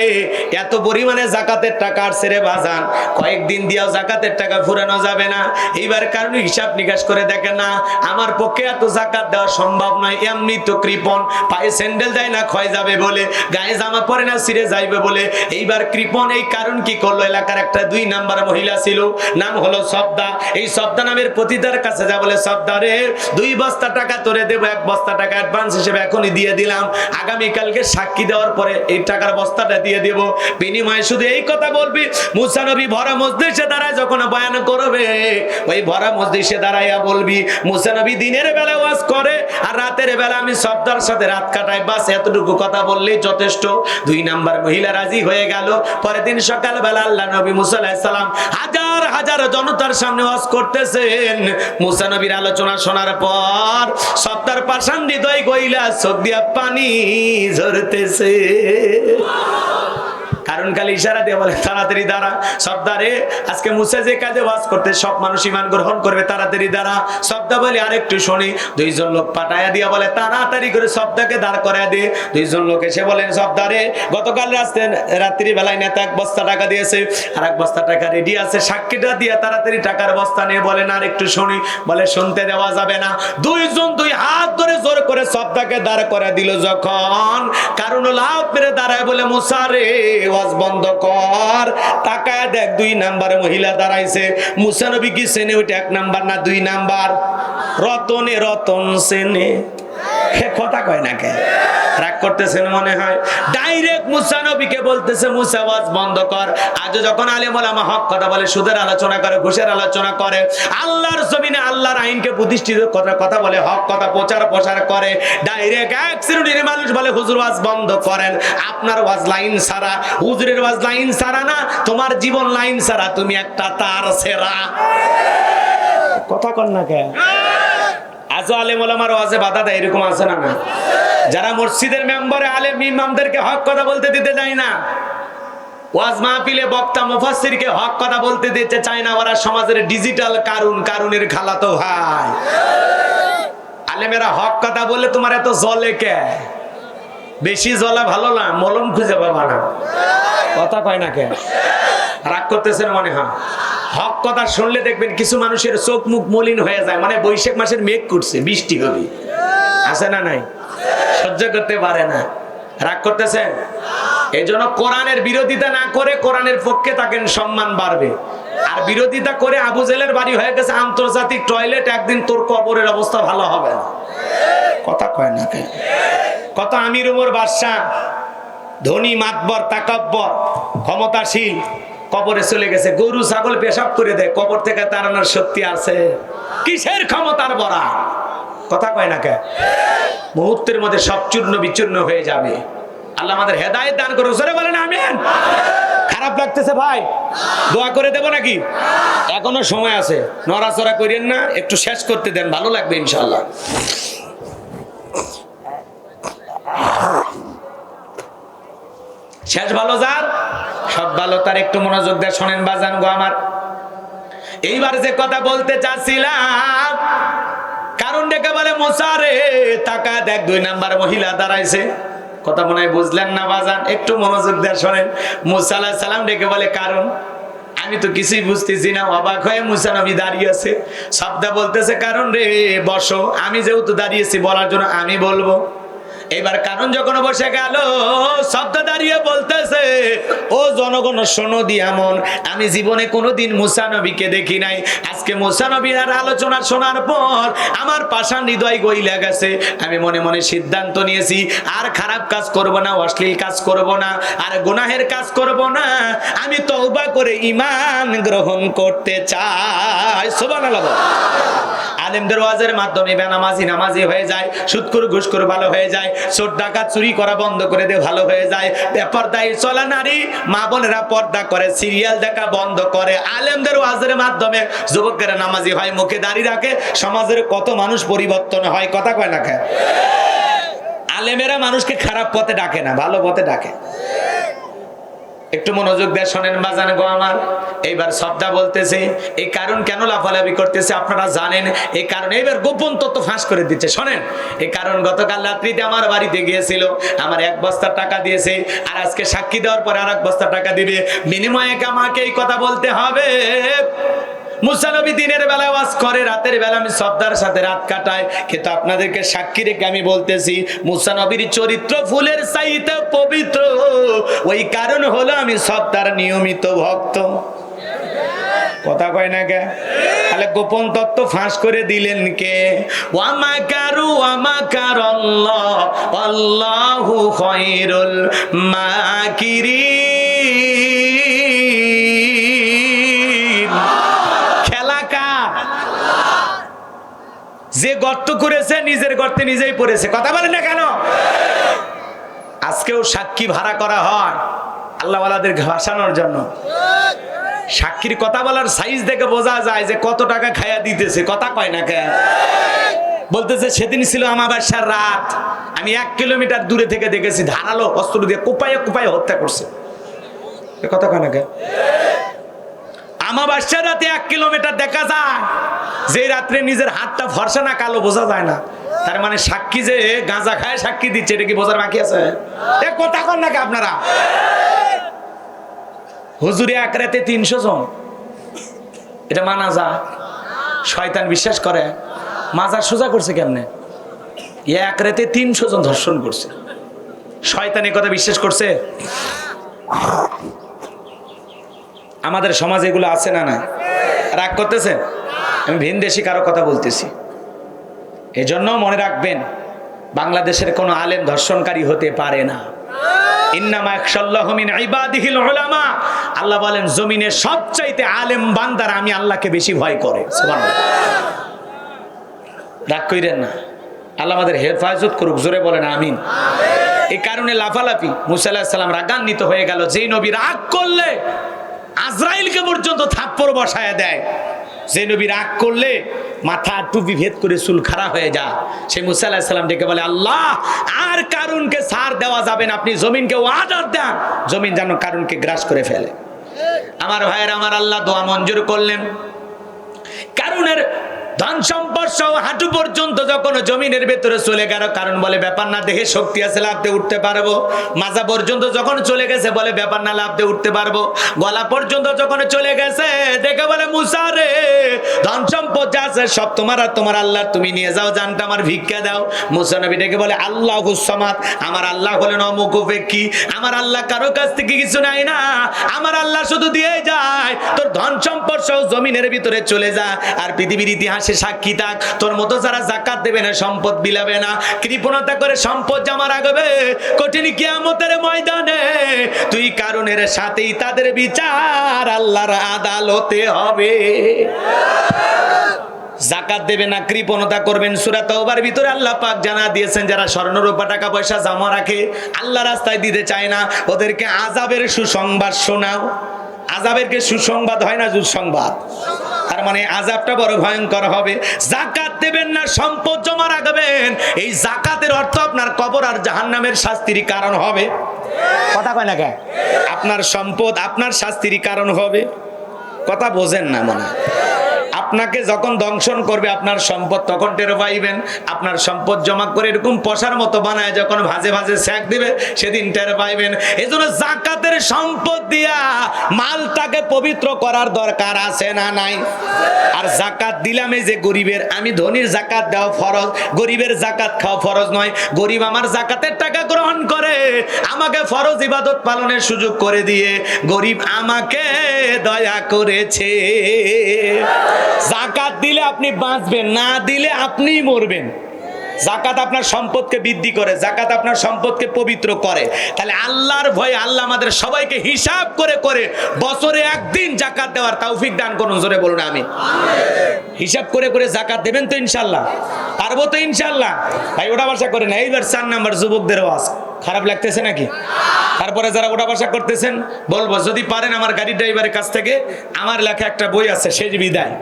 এত পরিমাণে জাকাতের টাকা আর ছেড়ে বাজান, কয়েকদিন দিয়েও জাকাতের টাকা ফুরানো যাবে না। এইবার কারণ হিসাব নিকাশ করে দেখে না, আমার পক্ষে এত জাকাত দেওয়া সম্ভব নয়। এমনি তো কৃপণ, পায়ে স্যান্ডেল দেয় না ক্ষয় যাবে বলে, গায়ে জামা পরে না ছিঁড়ে যাইবে বলে। এইবার কৃপণ এই কারণ কি করলো, এলাকার একটা 2 নাম্বার মহিলা ছিল, নাম হলো সবদা। এই সবদা নামের পতিতার কাছে যা বলে, সবদা রে 2 বস্তা টাকা তোরে দেবো, 1 বস্তা টাকা অ্যাডভান্স হিসেবে এখনই দিয়ে দিলাম, আগামীকালকে সাক্ষী দেওয়ার পরে এই টাকার বস্তাটা দিয়ে দেব, বিনিময়ে শুধু এই কথা বলবি। মুসা নবী ভরা মজলিসে দাঁড়ায় যখন বয়ান করবে, ওই ভরা মজলিসে দাঁড়াইয়া বলবি মুসা নবী দিনের বেলা ওয়াজ করে আর রাতের বেলা আমি সবদার সাথে রাত কাটাই, বাস এতটুকু কথা বললেই যথেষ্ট। 2 নাম্বার মহিলা রাজি হয়ে গেল। পরের দিন সকালবেলা আল্লাহ নবী মুসা আলাইহিস সালাম হাজার হাজার জনতার সামনে ওয়াজ করতেছেন। মুসা নবীর আলোচনা শোনার পর সবদার পাষাণ হৃদয় গইলা চোখ দিয়া পানি ঝরতেছে। কারণ খালি ইশারা দিয়ে বলে তাড়াতাড়ি দাঁড়া সবদারে, আজকে মুসা যে কাজে ওয়াজ করতে সব মানুষ ঈমান গ্রহণ করবে, তাড়াতাড়ি দাঁড়া। সবদা বলে আরেকটু শুনি। 2 জন লোক পাঠায়া দিয়া বলে তাড়াতাড়ি করে সবদাকে দাঁড় করায় দে। 2 জন লোক এসে বলেন সবদারে, গতকাল রাত্রি বেলায় নেতা 1 বস্তা টাকা দিয়েছে, আর 1 বস্তা টাকা রেডি আছে, সাক্ষীটা দিয়া তাড়াতাড়ি টাকার বস্তা নিয়ে বলেন আর একটু শুনি। বলে শুনতে দেওয়া যাবে না। 2 জন 2 হাত ধরে জোর করে সবদাকে দাঁড় করে দিল। যখন কারণ লাভ মেরে দাঁড়ায় বলে মুসা রে ওয়াজ বন্ধ কর, তাকায় দেখ 2 নাম্বার মহিলা দাঁড়াইছে। মুসা নবী কি চেনে ওইটা 1 নাম্বার না 2 নাম্বার? রতনে রতন চেনে, কথা কয় না কে? রাগ করতেছেন মনে হয়। ডাইরেক্ট মুসা নবীকে বলতেছে মুসা ওয়াজ বন্ধ কর। আজ যখন আলেম ওলামা হক কথা বলে, সুদের আলোচনা করে, ঘুষের আলোচনা করে, আল্লাহর জমিনে আল্লাহর আইনকে প্রতিষ্ঠিত কথা বলে, হক কথা প্রচার করে, ডাইরেক্ট 1 শ্রেণীর মানুষ বলে হুজুর ওয়াজ বন্ধ করেন। আপনার ওয়াজ লাইন ছাড়া, হুজুরের ওয়াজ লাইন ছাড়া না, তোমার জীবন লাইন ছাড়া, তুমি একটা তার ছেঁড়া। কথা কন না কে? আজও আলেম ওলামার ওয়াজে বাধা দেয়, এরকম আছে না? না, যারা মসজিদের মেম্বারে আলেম ইমামদেরকে হক কথা বলতে দিতে চায় না, ওয়াজ মাহফিলে বক্তা মুফাসসিরকে হক কথা বলতে দিতে চায় না, ওরা সমাজের ডিজিটাল কারুনের খালাতো ভাই। আলেমেরা হক কথা বললে তোমার এত জ্বলে কে? বেশি জ্বলা ভালো না, মলম খুঁজে পাবা না। কথা কয় না কে? রাগ করতেছেন মনে হয়। হক কথা শুনলে দেখবেন কিছু মানুষের চোখ মুখ মলিন হয়ে যায়, মানে বৈশাখ মাসের মেঘ করছে, বৃষ্টি হবে, আছে না নাই? সহ্য করতে পারে না। রাগ করতেছেন? এই জন্য কোরআনের বিরোধিতা না করে কোরআনের পক্ষে থাকেন, সম্মান বাড়বে। আর বিরোধিতা করে আবু জেলের বাড়ি হয়ে গেছে আন্তর্জাতিক টয়লেট, একদিন তোর কবরের অবস্থা ভালো হবে না। কথা কয় না কে? কত আমির উমর বাদশা, ধনী মাতবর তাকাব্বর ক্ষমতাশীল, কবরে চলে গেছে। গরু ছাগল পেশাব করে দেয়, কবর থেকে তাড়ানোর শক্তি আছে? কিসের ক্ষমতার বড়া? কথা কয় না কে? মুহূর্তের মধ্যে সব চূর্ণ বিচূর্ণ হয়ে যাবে। আল্লাহ আমাদের হেদায়েত দান করুন। বলেন আমিন। খারাপ লাগতেছে ভাই? দোয়া করে দেব নাকি? এখনো সময় আছে, নড়াচড়া করেন না, একটু শেষ করতে দেন, ভালো লাগবে ইনশাল্লাহ। শেষ ভালো যার, সব ভালো তার, একটু মনোযোগ দিয়ে শোনেন বাজান গো আমার। এইবার যে কথা বলতে চাচ্ছিলাম, কারণ ডেকে বলে মুসা রে তাকা দেখ 2 নাম্বার মহিলা দাঁড়াইছে। কথা মনে হয় বুঝলেন না বাজান, একটু মনোযোগ দিয়ে শোনেন। মুসা আলাইহিস সালাম ডেকে বলে কারণ, আমি তো কিছুই বুঝতেছি না। অবাক হয়ে মুসা নবী দাঁড়িয়ে আছে, শব্দ বলতেছে কারণ রে বসো, আমি যেহেতু দাঁড়িয়েছি বলার জন্য আমি বলবো। এবার কারণ যখন বসে গেল, শব্দ দাঁড়িয়ে বলতেছে ও জনগণ শোনো দিয়ামন, আমি জীবনে কোনোদিন মুসা নবীকে দেখি নাই। আজকে মুসা নবীর আলোচনা শোনার পর আমার পাষাণ হৃদয় গইলা গেছে। আমি মনে মনে সিদ্ধান্ত নিয়েছি আর খারাপ কাজ করব না, অশ্লীল কাজ করব না, আর গুনাহের কাজ করব না। আমি তওবা করে ঈমান গ্রহণ করতে চাই। সুবহানাল্লাহ। আলেমদের ওয়াজের মাধ্যমে বেনামাজি নামাজি হয়ে যায়, সুদখোর ঘুষখোর ভালো হয়ে যায়, চোর ডাকাত চুরি করা বন্ধ করে দিয়ে ভালো হয়ে যায়, বেপরদায় চলা নারী মা বোনেরা পর্দা করে, সিরিয়াল দেখা বন্ধ করে। আলেমদের ওয়াজের মাধ্যমে যুবকেরা নামাজি হয়, মুখে দাড়ি রাখে, সমাজের কত মানুষ পরিবর্তন হয়। কথা কয় না কে? আলেমেরা মানুষকে খারাপ পথে ডাকে না, ভালো পথে ডাকে। একটু মনোযোগ দিয়ে শোনেন বাজান গো আমার। এইবার শব্দ বলতেছে এই কারণ কেন লাফালাফি করতেছে আপনারা জানেন। এই কারণ এইবার গোপন তথ্য ফাঁস করে দিচ্ছে, শোনেন। এই কারণ গতকাল রাত্রিতে আমার বাড়িতে গিয়েছিল, আমার 1 বস্তা টাকা দিয়েছে, আর আজকে সাক্ষী দেওয়ার পরে আর 1 বস্তা টাকা দিবে, বিনিময়ে আমাকে এই কথা বলতে হবে। মুসা নবী দিনের বেলা ওয়াজ করে, রাতের বেলা আমি সর্দার সাথে রাত কাটাই, কিন্তু আপনাদেরকে সাক্ষী রেখে আমি বলতেছি মুসা নবীর চরিত্র ফুলের চাইতে পবিত্র। ওই কারণ হলো আমি সর্দার নিয়মিত ভক্ত। কথা কয় না কে? তাহলে গোপন তত্ত্ব ফাঁস করে দিলেন কে? ওয়ামাকারু ওয়ামাকারাল্লাহ আল্লাহু খায়রুল মাকিরিন। যে গর্ত করেছে নিজের গর্তে নিজেই পড়েছে। কথা বলেন না কেন? আজকেও সাক্ষী ভাড়া করা হয় আল্লাহওয়ালাদের ভাসানোর জন্য। সাক্ষীর কথা বলার সাইজ দেখে বোঝা যায় যে কত টাকা খায়া দিতেছে। কথা কয় না কেন? বলতেছে সেদিন ছিল আমাবস্যার রাত, আমি 1 কিলোমিটার দূরে থেকে দেখেছি ধারালো অস্ত্র দিয়ে কুপায়ে কুপায়ে হত্যা করছে। কথা কয় না কেন? আমাবস্যার রাতে 1 কিলোমিটার দেখা যায়, যে রাত্রে নিজের হাতটা ফর্সা না কালো বোঝা যায় না। তার মানে সাক্ষী যে গাঁজা খায় সাক্ষী দিচ্ছে, এটা কি বোঝার বাকি আছে? কথা কন নাকি আপনারা? হুজুরে 1 রাতে 300 জন, এটা মানা যায়? শয়তান বিশ্বাস করে। মাজার সোজা করছে কেমনে? 1 রাতে 300 জন ধর্ষণ করছে। শয়তান এই কথা বিশ্বাস করছে? আমাদের সমাজে এগুলো আছে না? না রাগ করতেছেন? আমি ভিনদেশি কারো কথা বলতেছি। এজন্য মনে রাখবেন, বাংলাদেশের কোন আলেম ধর্ষণকারী হতে পারে না। ইন্নামা ইয়াখশাল্লাহু মিন ইবাদিহিল উলামা। আল্লাহ বলেন জমিনে সবচাইতে আলেম বান্দারা আমি আল্লাহকে বেশি ভয় করে। সুবহানাল্লাহ। রাগ কইরেন না, আল্লাহ আমাদের হেফাজত করুক। জোরে বলেন আমিন। এই কারণে লাফালাফি। মুসা আলাইহিস সালাম রাগান্বিত হয়ে গেল। যেই নবী রাগ করলে আজরাইলকে পর্যন্ত থাপ্পড় বসায় দেয়, যে নবী রাগ করলে মাথা টুপি ভেদ করে চুল খাড়া হয়ে যায়, সেই মুসা আলাইহিস সালাম ডেকে বলে আল্লাহ আর কারুনকে ছাড় দেওয়া যাবে না, আপনি জমিনকে অর্ডার দেন, জমিন যেন কারুনকে গ্রাস করে ফেলে। আমার ভাইয়ের আমার আল্লাহ দোয়া মঞ্জুর করলেন। কারুনের ধন সম্পদ সহ হাঁটু পর্যন্ত যখন জমিনের ভেতরে চলে গেল, কারণ বলে ব্যাপার না, দেহে শক্তি আছে, লাফ দিয়ে উঠতে পারবো। মাজা পর্যন্ত যখন চলে গেছে বলে ব্যাপার না, লাফ দিয়ে উঠতে পারবো। গলা পর্যন্ত যখন চলে গেছে দেখে বলে মুসা রে ধন সম্পদ যা আছে সব তোমার আর তোমার আল্লাহ, তুমি নিয়ে যাও, জানটা আমার ভিক্ষা দাও। মুসা নবী ডেকে বলে আল্লাহুস সামাদ, আমার আল্লাহ হলেন অমুকুফেক্ষী, আমার আল্লাহ কারো কাছ থেকে কিছু নাই না, আমার আল্লাহ শুধু দিয়ে যায়। তোর ধন সম্পদ সহ জমিনের ভিতরে চলে যা, আর পৃথিবীর ইতিহাসে সাক্ষী থাক, তোর মতো যারা যাকাত দেবে না, সম্পদ বিলাবে না, কৃপণতা করে সম্পদ জমা রাখবে, কঠিন কিয়ামতের ময়দানে তুই কারণের সাথেই তাদের বিচার আল্লাহর আদালতে হবে। যাকাত দেবে না, কৃপণতা করবেন। সূরা তাওবার ভিতরে আল্লাহ পাক জানা দিয়েছেন, যারা স্বর্ণ রূপা টাকা পয়সা জমা রাখে, আল্লাহ রাস্তায় দিতে চায় না, ওদেরকে আযাবের সুসংবাদ শোনাও। আযাবের কি সুসংবাদ হয় না দুঃসংবাদ? তার মানে আযাবটা বড় ভয়ঙ্কর হবে। যাকাত দেবেন না, সম্পদ জমা রাখবেন, এই যাকাতের অর্থ আপনার কবর আর জাহান্নামের শাস্তির কারণ হবে। কথা কয় না কেন? আপনার সম্পদ আপনার শাস্তির কারণ হবে। কথা বোঝেন না মনে হয়। আপনাকে যখন দংশন করবে আপনার সম্পদ, তখন টের পাইবেন। আপনার সম্পদ জমা করে এরকম পশার মতো বানায় যখন ভাজে ভাজে ছ্যাঁক দিবে, সেদিন টের পাইবেন। এজন্য যাকাতের সম্পদ দিয়া মালটাকে পবিত্র করার দরকার আছে না নাই? আর যাকাত দিলাম, এই যে গরিবের, আমি ধনীর যাকাত দেওয়া ফরজ, গরিবের যাকাত খাওয়া ফরজ নয়। গরিব আমার যাকাতের টাকা গ্রহণ করে আমাকে ফরজ ইবাদত পালনের সুযোগ করে দিয়ে গরিব আমাকে দয়া করেছে। যাকাত দিলে আপনি বাঁচবেন, না দিলে আপনিই মরবেন। যাকাত আপনার সম্পদকে বৃদ্ধি করে, যাকাত আপনার সম্পদকে পবিত্র করে। তাহলে আল্লাহর ভয়ে আল্লাহ আমাদের সবাইকে হিসাব করে করে বছরে একদিন যাকাত দেওয়ার তৌফিক দান করুন। জোরে বলুন আমিন। হিসাব করে করে যাকাত দেবেন তো ইনশাআল্লাহ? পারবো তো ইনশাআল্লাহ? ভাই ওটা ভাষা করে না। এইবার 4 নাম্বার যুবকদের ওয়াজ খারাপ লাগতেছে নাকি? তারপরে যারা ওটা ভাষা করতেছেন বলবো, যদি পারেন আমার গাড়ির ড্রাইভারের কাছ থেকে আমার লেখা একটা বই আছে, শেষ বিদায়,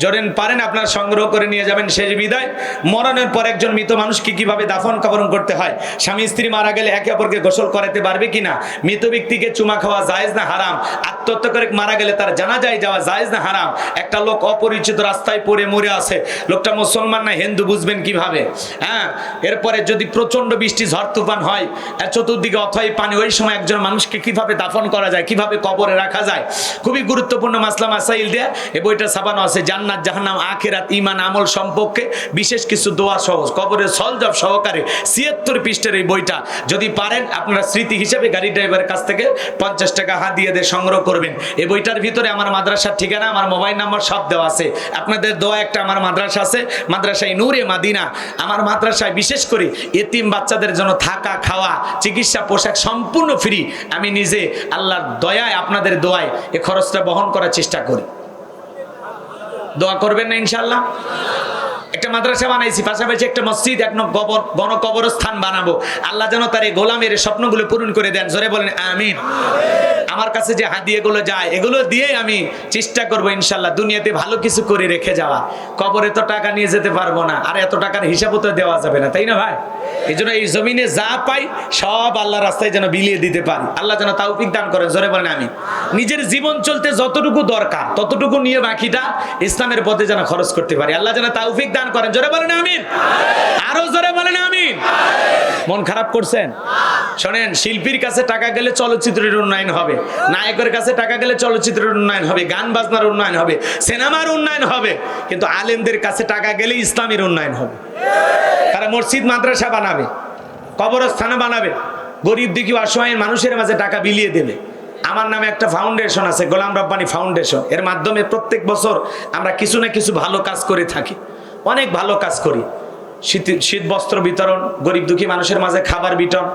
যদি পারেন আপনার সংগ্রহ করে নিয়ে যাবেন। শেষ বিদায়, মরণের পর একজন মৃত মানুষকে কিভাবে দাফন কাফন করতে হয়, স্বামী স্ত্রী মারা গেলে একে অপরকে গোসল করাতে পারবে কিনা, মৃত ব্যক্তিকে চুমা খাওয়া জায়েজ না হারাম, আত্মহত্যা করে মারা গেলে তার জানাজায় যাওয়া জায়েজ না হারাম, একটা লোক অপরিচিত রাস্তায় পড়ে মরে আছে, লোকটা মুসলমান না হিন্দু বুঝবেন কিভাবে, হ্যাঁ। এরপরে যদি প্রচন্ড বৃষ্টি ঝড় তুফান হয়, চতুর্দিকে অথই পানি, ওই সময় একজন মানুষকে কিভাবে দাফন করা যায়, কিভাবে কবরে রাখা যায়, খুবই গুরুত্বপূর্ণ মাসলা মাসাইল দেয়া এই বইটা ছাপানো আছে। জান্নাত জাহান্নাম আখিরাত ঈমান আমল সম্পর্কে বিশেষ কিছু দোয়া সহজ কবরের সলজব সহকারে ৭৬ পৃষ্ঠার এই বইটা যদি পারেন আপনারা স্মৃতি হিসেবে গাড়ি ড্রাইভারের কাছ থেকে 50 টাকা হাদিয়া দিয়ে সংগ্রহ করবেন। এই বইটার ভিতরে আমার মাদ্রাসার ঠিকানা, আমার মোবাইল নাম্বার সব দেওয়া আছে। আপনাদের দোয়া একটা আমার মাদ্রাসা আছে, মাদ্রাসায় নূরে মাদিনা। আমার মাদ্রাসায় বিশেষ করে এতিম বাচ্চাদের জন্য থাকা খাওয়া চিকিৎসা পোশাক সম্পূর্ণ ফ্রি। আমি নিজে আল্লাহর দয়ায় আপনাদের দোয়ায় এই খরচটা বহন করার চেষ্টা করি। দোয়া করবেন না ইনশাআল্লাহ? একটা মাদ্রাসা বানাইছি, পাশাপাশি একটা মসজিদ, এক গণ কবরস্থান বানাবো। আল্লাহ যেন তার এই গোলামের স্বপ্নগুলো পূরণ করে দেন। জোরে বলেন আমিন। আমার কাছে যে হাদিয়াগুলো যায় এগুলো দিয়ে আমি চেষ্টা করবো ইনশাআল্লাহ দুনিয়াতে ভালো কিছু করে রেখে যাওয়া। কবরে তো টাকা নিয়ে যেতে পারবো না, আর এত টাকার হিসাবও তো দেওয়া যাবে না, তাই না ভাই? এই জন্য এই জমিনে যা পাই সব আল্লাহ রাস্তায় যেন বিলিয়ে দিতে পারি। আল্লাহ যেন তৌফিক দান করেন। জোরে বলেন আমিন। নিজের জীবন চলতে যতটুকু দরকার ততটুকু নিয়ে বাকিটা ইসলামের পথে যেন খরচ করতে পারি। আল্লাহ যেন তৌফিক দান করেন। জোরে বলেন আমিন। আরো জোরে বলেন আমিন। মন খারাপ করছেন? শোনেন, শিল্পীর কাছে টাকা গেলে চলচ্চিত্রের উন্নয়ন হবে, নায়কের কাছে টাকা গেলে চলচ্চিত্রের উন্নয়ন হবে, গান বাজনার উন্নয়ন হবে, সিনেমার উন্নয়ন হবে, কিন্তু আলেমদের কাছে টাকা গেলে ইসলামের উন্নয়ন হবে। তারা মসজিদ মাদ্রাসা বানাবে, কবরস্থান বানাবে, গরিব দুঃখী অসহায় মানুষের মাঝে টাকা বিলিয়ে দেবে। আমার নামে একটা ফাউন্ডেশন আছে, গোলাম রব্বানী ফাউন্ডেশন। এর মাধ্যমে প্রত্যেক বছর আমরা কিছু না কিছু ভালো কাজ করে থাকি, অনেক ভালো কাজ করি। শীত বস্ত্র বিতরণ, গরিব দুঃখী মানুষের মাঝে খাবার বিতরণ,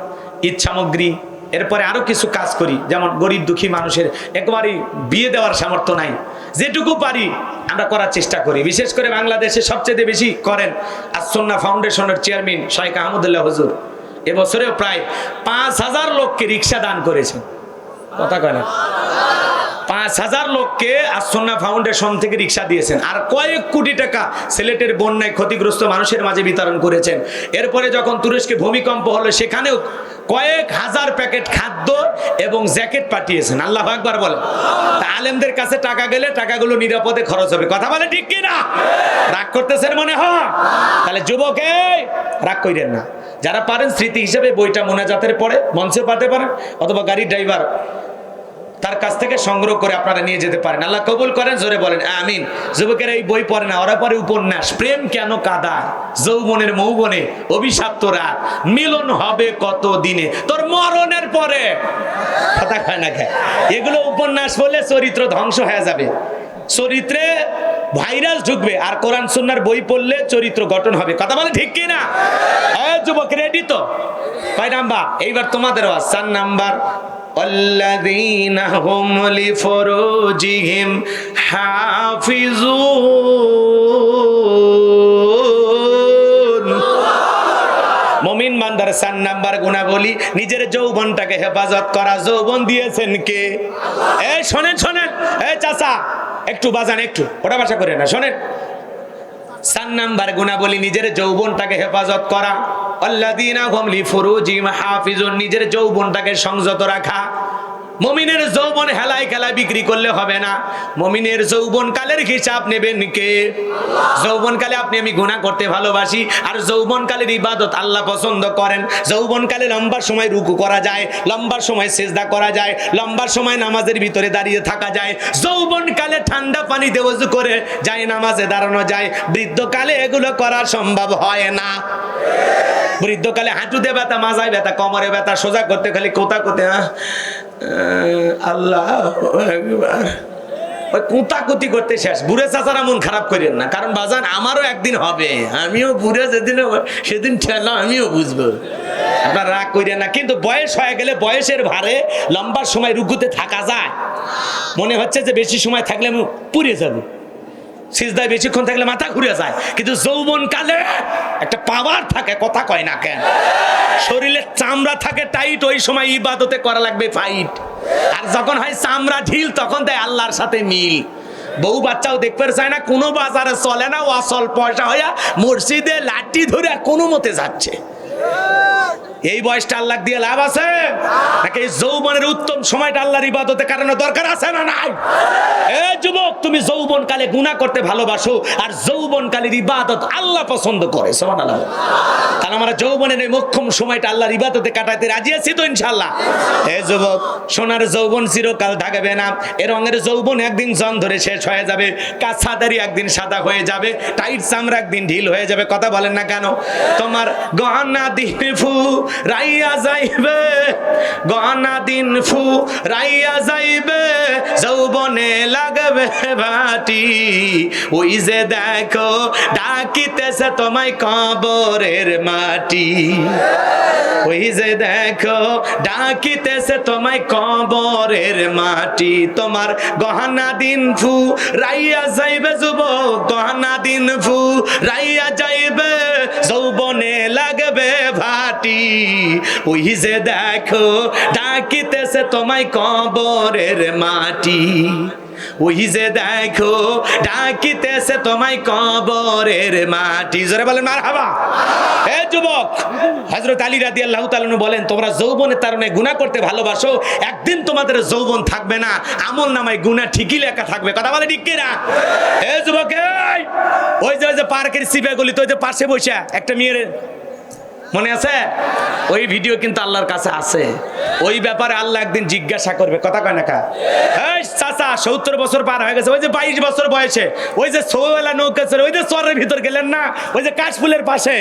ঈদ সামগ্রী, এরপরে আরো কিছু কাজ করি। যেমন গরিব দুঃখী মানুষের একেবারেই বিয়ে দেওয়ার সামর্থ্য নাই, যেটুকু পারি আমরা করার চেষ্টা করি। বিশেষ করে বাংলাদেশে সবচেয়ে বেশি করেন আস-সুন্নাহ ফাউন্ডেশনের চেয়ারম্যান শাইখ আহমদুল্লাহ হুজুর। এবছরেও প্রায় 5000 লোককে রিক্সা দান করেছেন। কথা কয় না? 5000 লোককে আস-সুন্নাহ ফাউন্ডেশন থেকে রিক্সা দিয়েছেন, আর কয়েক কোটি টাকা সিলেটের বন্যায় ক্ষতিগ্রস্ত মানুষের মাঝে বিতরণ করেছেন। এরপরে যখন তুরস্কে ভূমিকম্প হলো সেখানেও কয়েক হাজার প্যাকেট খাদ্য এবং জ্যাকেট পাঠিয়েছেন। আল্লাহু আকবার বলেন। তা আলেমদের কাছে টাকা গেলে টাকাগুলো নিরাপদে খরচ হবে। কথা বলে ঠিক কি না? রাগ করতেছেন মনে হয়? তাহলে যুবকে রাগ কইরেন না। যারা পারেন স্মৃতি হিসেবে বইটা মোনাজাতের পরে মঞ্চে পাঠাতে পারেন, অথবা গাড়ির ড্রাইভার তার কাছ থেকে সংগ্রহ করে আপনারা নিয়ে যেতে পারেন। আল্লাহ কবুল করেন। জোরে বলেন আমিন। যুবকেরা এই বই পড়ে না, ওরা পড়ে উপন্যাস। প্রেম কেন কাঁদায়, যৌবনের মৌবনে অভিশপ্ত রাত, মিলন হবে কত দিনে, তোর মরণের পরে। কথা খায় না খায়, এগুলো উপন্যাস বলে চরিত্র ধ্বংস হয়ে যাবে, চরিত্রে ভাইরাস ঢুকবে। আর কোরআন সুন্নাহর বই পড়লে চরিত্র গঠন হবে। কথা বলে ঠিক কি না? যুবক রেডি তো? কয় নাম্বার? এইবার তোমাদের 4 নাম্বার। والذين هم لفروجهم حافظون। মুমিন বান্দার 4 নাম্বার গুণাবলী নিজের যৌবনটাকে হেফাজত করা। যৌবন দিয়েছেন কে? এই শোনেন শোনেন, এই চাচা একটু বাজান, একটু ওটা ভাষা করে না, শোনেন। 4 নাম্বার গুণাবলী নিজের যৌবনটাকে হেফাজত করা। আল্লাযীনা হুম লিফুরুজিহিম হাফিজুন, নিজের যৌবনটাকে সংযত রাখা। মুমিনের যৌবন হেলায় খেলায় বিক্রি করলে হবে না। মুমিনের যৌবন কালের হিসাব নেবেন কে? যৌবন কালে আপনি আমি গুনাহ করতে ভালোবাসি, আর যৌবন কালের ইবাদত আল্লাহ পছন্দ করেন। যৌবন কালে লম্বা সময় রুকু করা যায়, লম্বা সময় সিজদা করা যায়, লম্বা সময় নামাজের ভিতরে দাঁড়িয়ে থাকা যায়। যৌবন কালে ঠান্ডা পানিতে ওযু করে যায় নামাজে দাঁড়ানো যায়। বৃদ্ধকালে এগুলো করা সম্ভব হয় না। বৃদ্ধকালে হাঁটুতে ব্যথা, মাজায় ব্যথা, কোমরে ব্যথা, সোজা করতে খালি কোথা কোথা আল্লাহু আকবার, ওই কোতাকুতি করতে শেষ। বুড়ে চাচারা মন খারাপ করেন না, কারণ বাজান আমারও একদিন হবে, আমিও বুড়ে যেদিন সেদিন ঠেলা আমিও বুঝবো। আপনার রাগ করেন না, কিন্তু বয়স হয়ে গেলে বয়সের ভারে লম্বা সময় রুকুতে থাকা যায়। মনে হচ্ছে যে বেশি সময় থাকলে আমি পুড়ে যাবো, সিজদায় বেশিক্ষণ থাকলে মাথা ঘুরে যায়। কিন্তু যৌবন কালে একটা পাওয়ার থাকে, কথা কয় না কেন? শরীরের চামড়া থাকে টাইট, ওই সময় ইবাদতে করা লাগবে ফাইট। আর যখন হয় চামড়া ঢিল, তখন তাই আল্লাহর সাথে মিল। বউ বাচ্চাও দেখতে চায় না, কোনো বাজারে চলে না, অসল পয়সা হইয়া মসজিদে লাঠি ধরে কোনো মতে যাচ্ছে। এই বয়সটা আল্লাহ দিয়ে লাভ আছে নাকি? যৌবনের উত্তম সময়টা আল্লাহর ইবাদতে কারণে দরকার আছে না নাই? এ যুবক, তুমি যৌবন কালে গুনাহ করতে ভালোবাসো, আর যৌবন কালের ইবাদত আল্লাহ পছন্দ করে। সুবহানাল্লাহ। কারণ আমরা যৌবনের এই মোক্ষম সময়টা আল্লাহর ইবাদতে কাটাতে রাজি আছি তো ইনশাআল্লাহ। এ যুবক, সোনার যৌবন চিরকাল থাকবে না। এ রঙের যৌবন একদিন জন ধরে শেষ হয়ে যাবে, কাঁচা দাড়ি একদিন সাদা হয়ে যাবে, টাইট চামড়া একদিন ঢিল হয়ে যাবে। কথা বলেন না কেন? তোমার গহনা দিফু রাইয়া যাইবে, গহনা দিন ফু রাইয়া যাইবে, যৌবনে লাগবে ভাটি। ওই যে দেখো ডাকিতেছে তোমায় কবরের মাটি, ওই যে দেখো ডাকিতেছে তোমায় কবরের মাটি। তোমার গহনা দিন ফু রাইয়া যাইবে যুবক, গহনা দিন ফু রাইয়া যাইবে, যৌবনে লাগবে ভাটি। ওই যে দেখো ডাকিতেছে তোমায় কবরের মাটি, ওই যে দেখো ডাকিতেছে তোমায় কবরের মাটি। জোরে বলেন মারহাবা। এ যুবক, হযরত আলী রাদিয়াল্লাহু তাআলা বলেন, তোমরা যৌবনের কারণে গুনাহ করতে ভালোবাসো, একদিন তোমাদের যৌবন থাকবে না, আমল নামায় গুনাহ ঠিকই লেখা থাকবে। কথা বলে ঠিক কি না? এ যুবক, ওই যে পার্কের সিপে গলিতে ওই যে পাশে বসে একটা মেয়ের মনে আছে? ওই ভিডিও কিন্তু আল্লাহর কাছে আছে। ওই ব্যাপারে আল্লাহ একদিন জিজ্ঞাসা করবে। কথা কয় না কা? এই চাচা 70 বছর পার হয়ে গেছে, ওই যে 22 বছর বয়সে ওই যে ছোটবেলা নৌকা ছিল, ওই যে চরের ভিতর গেলেন না, ওই যে কাশফুলের পাশে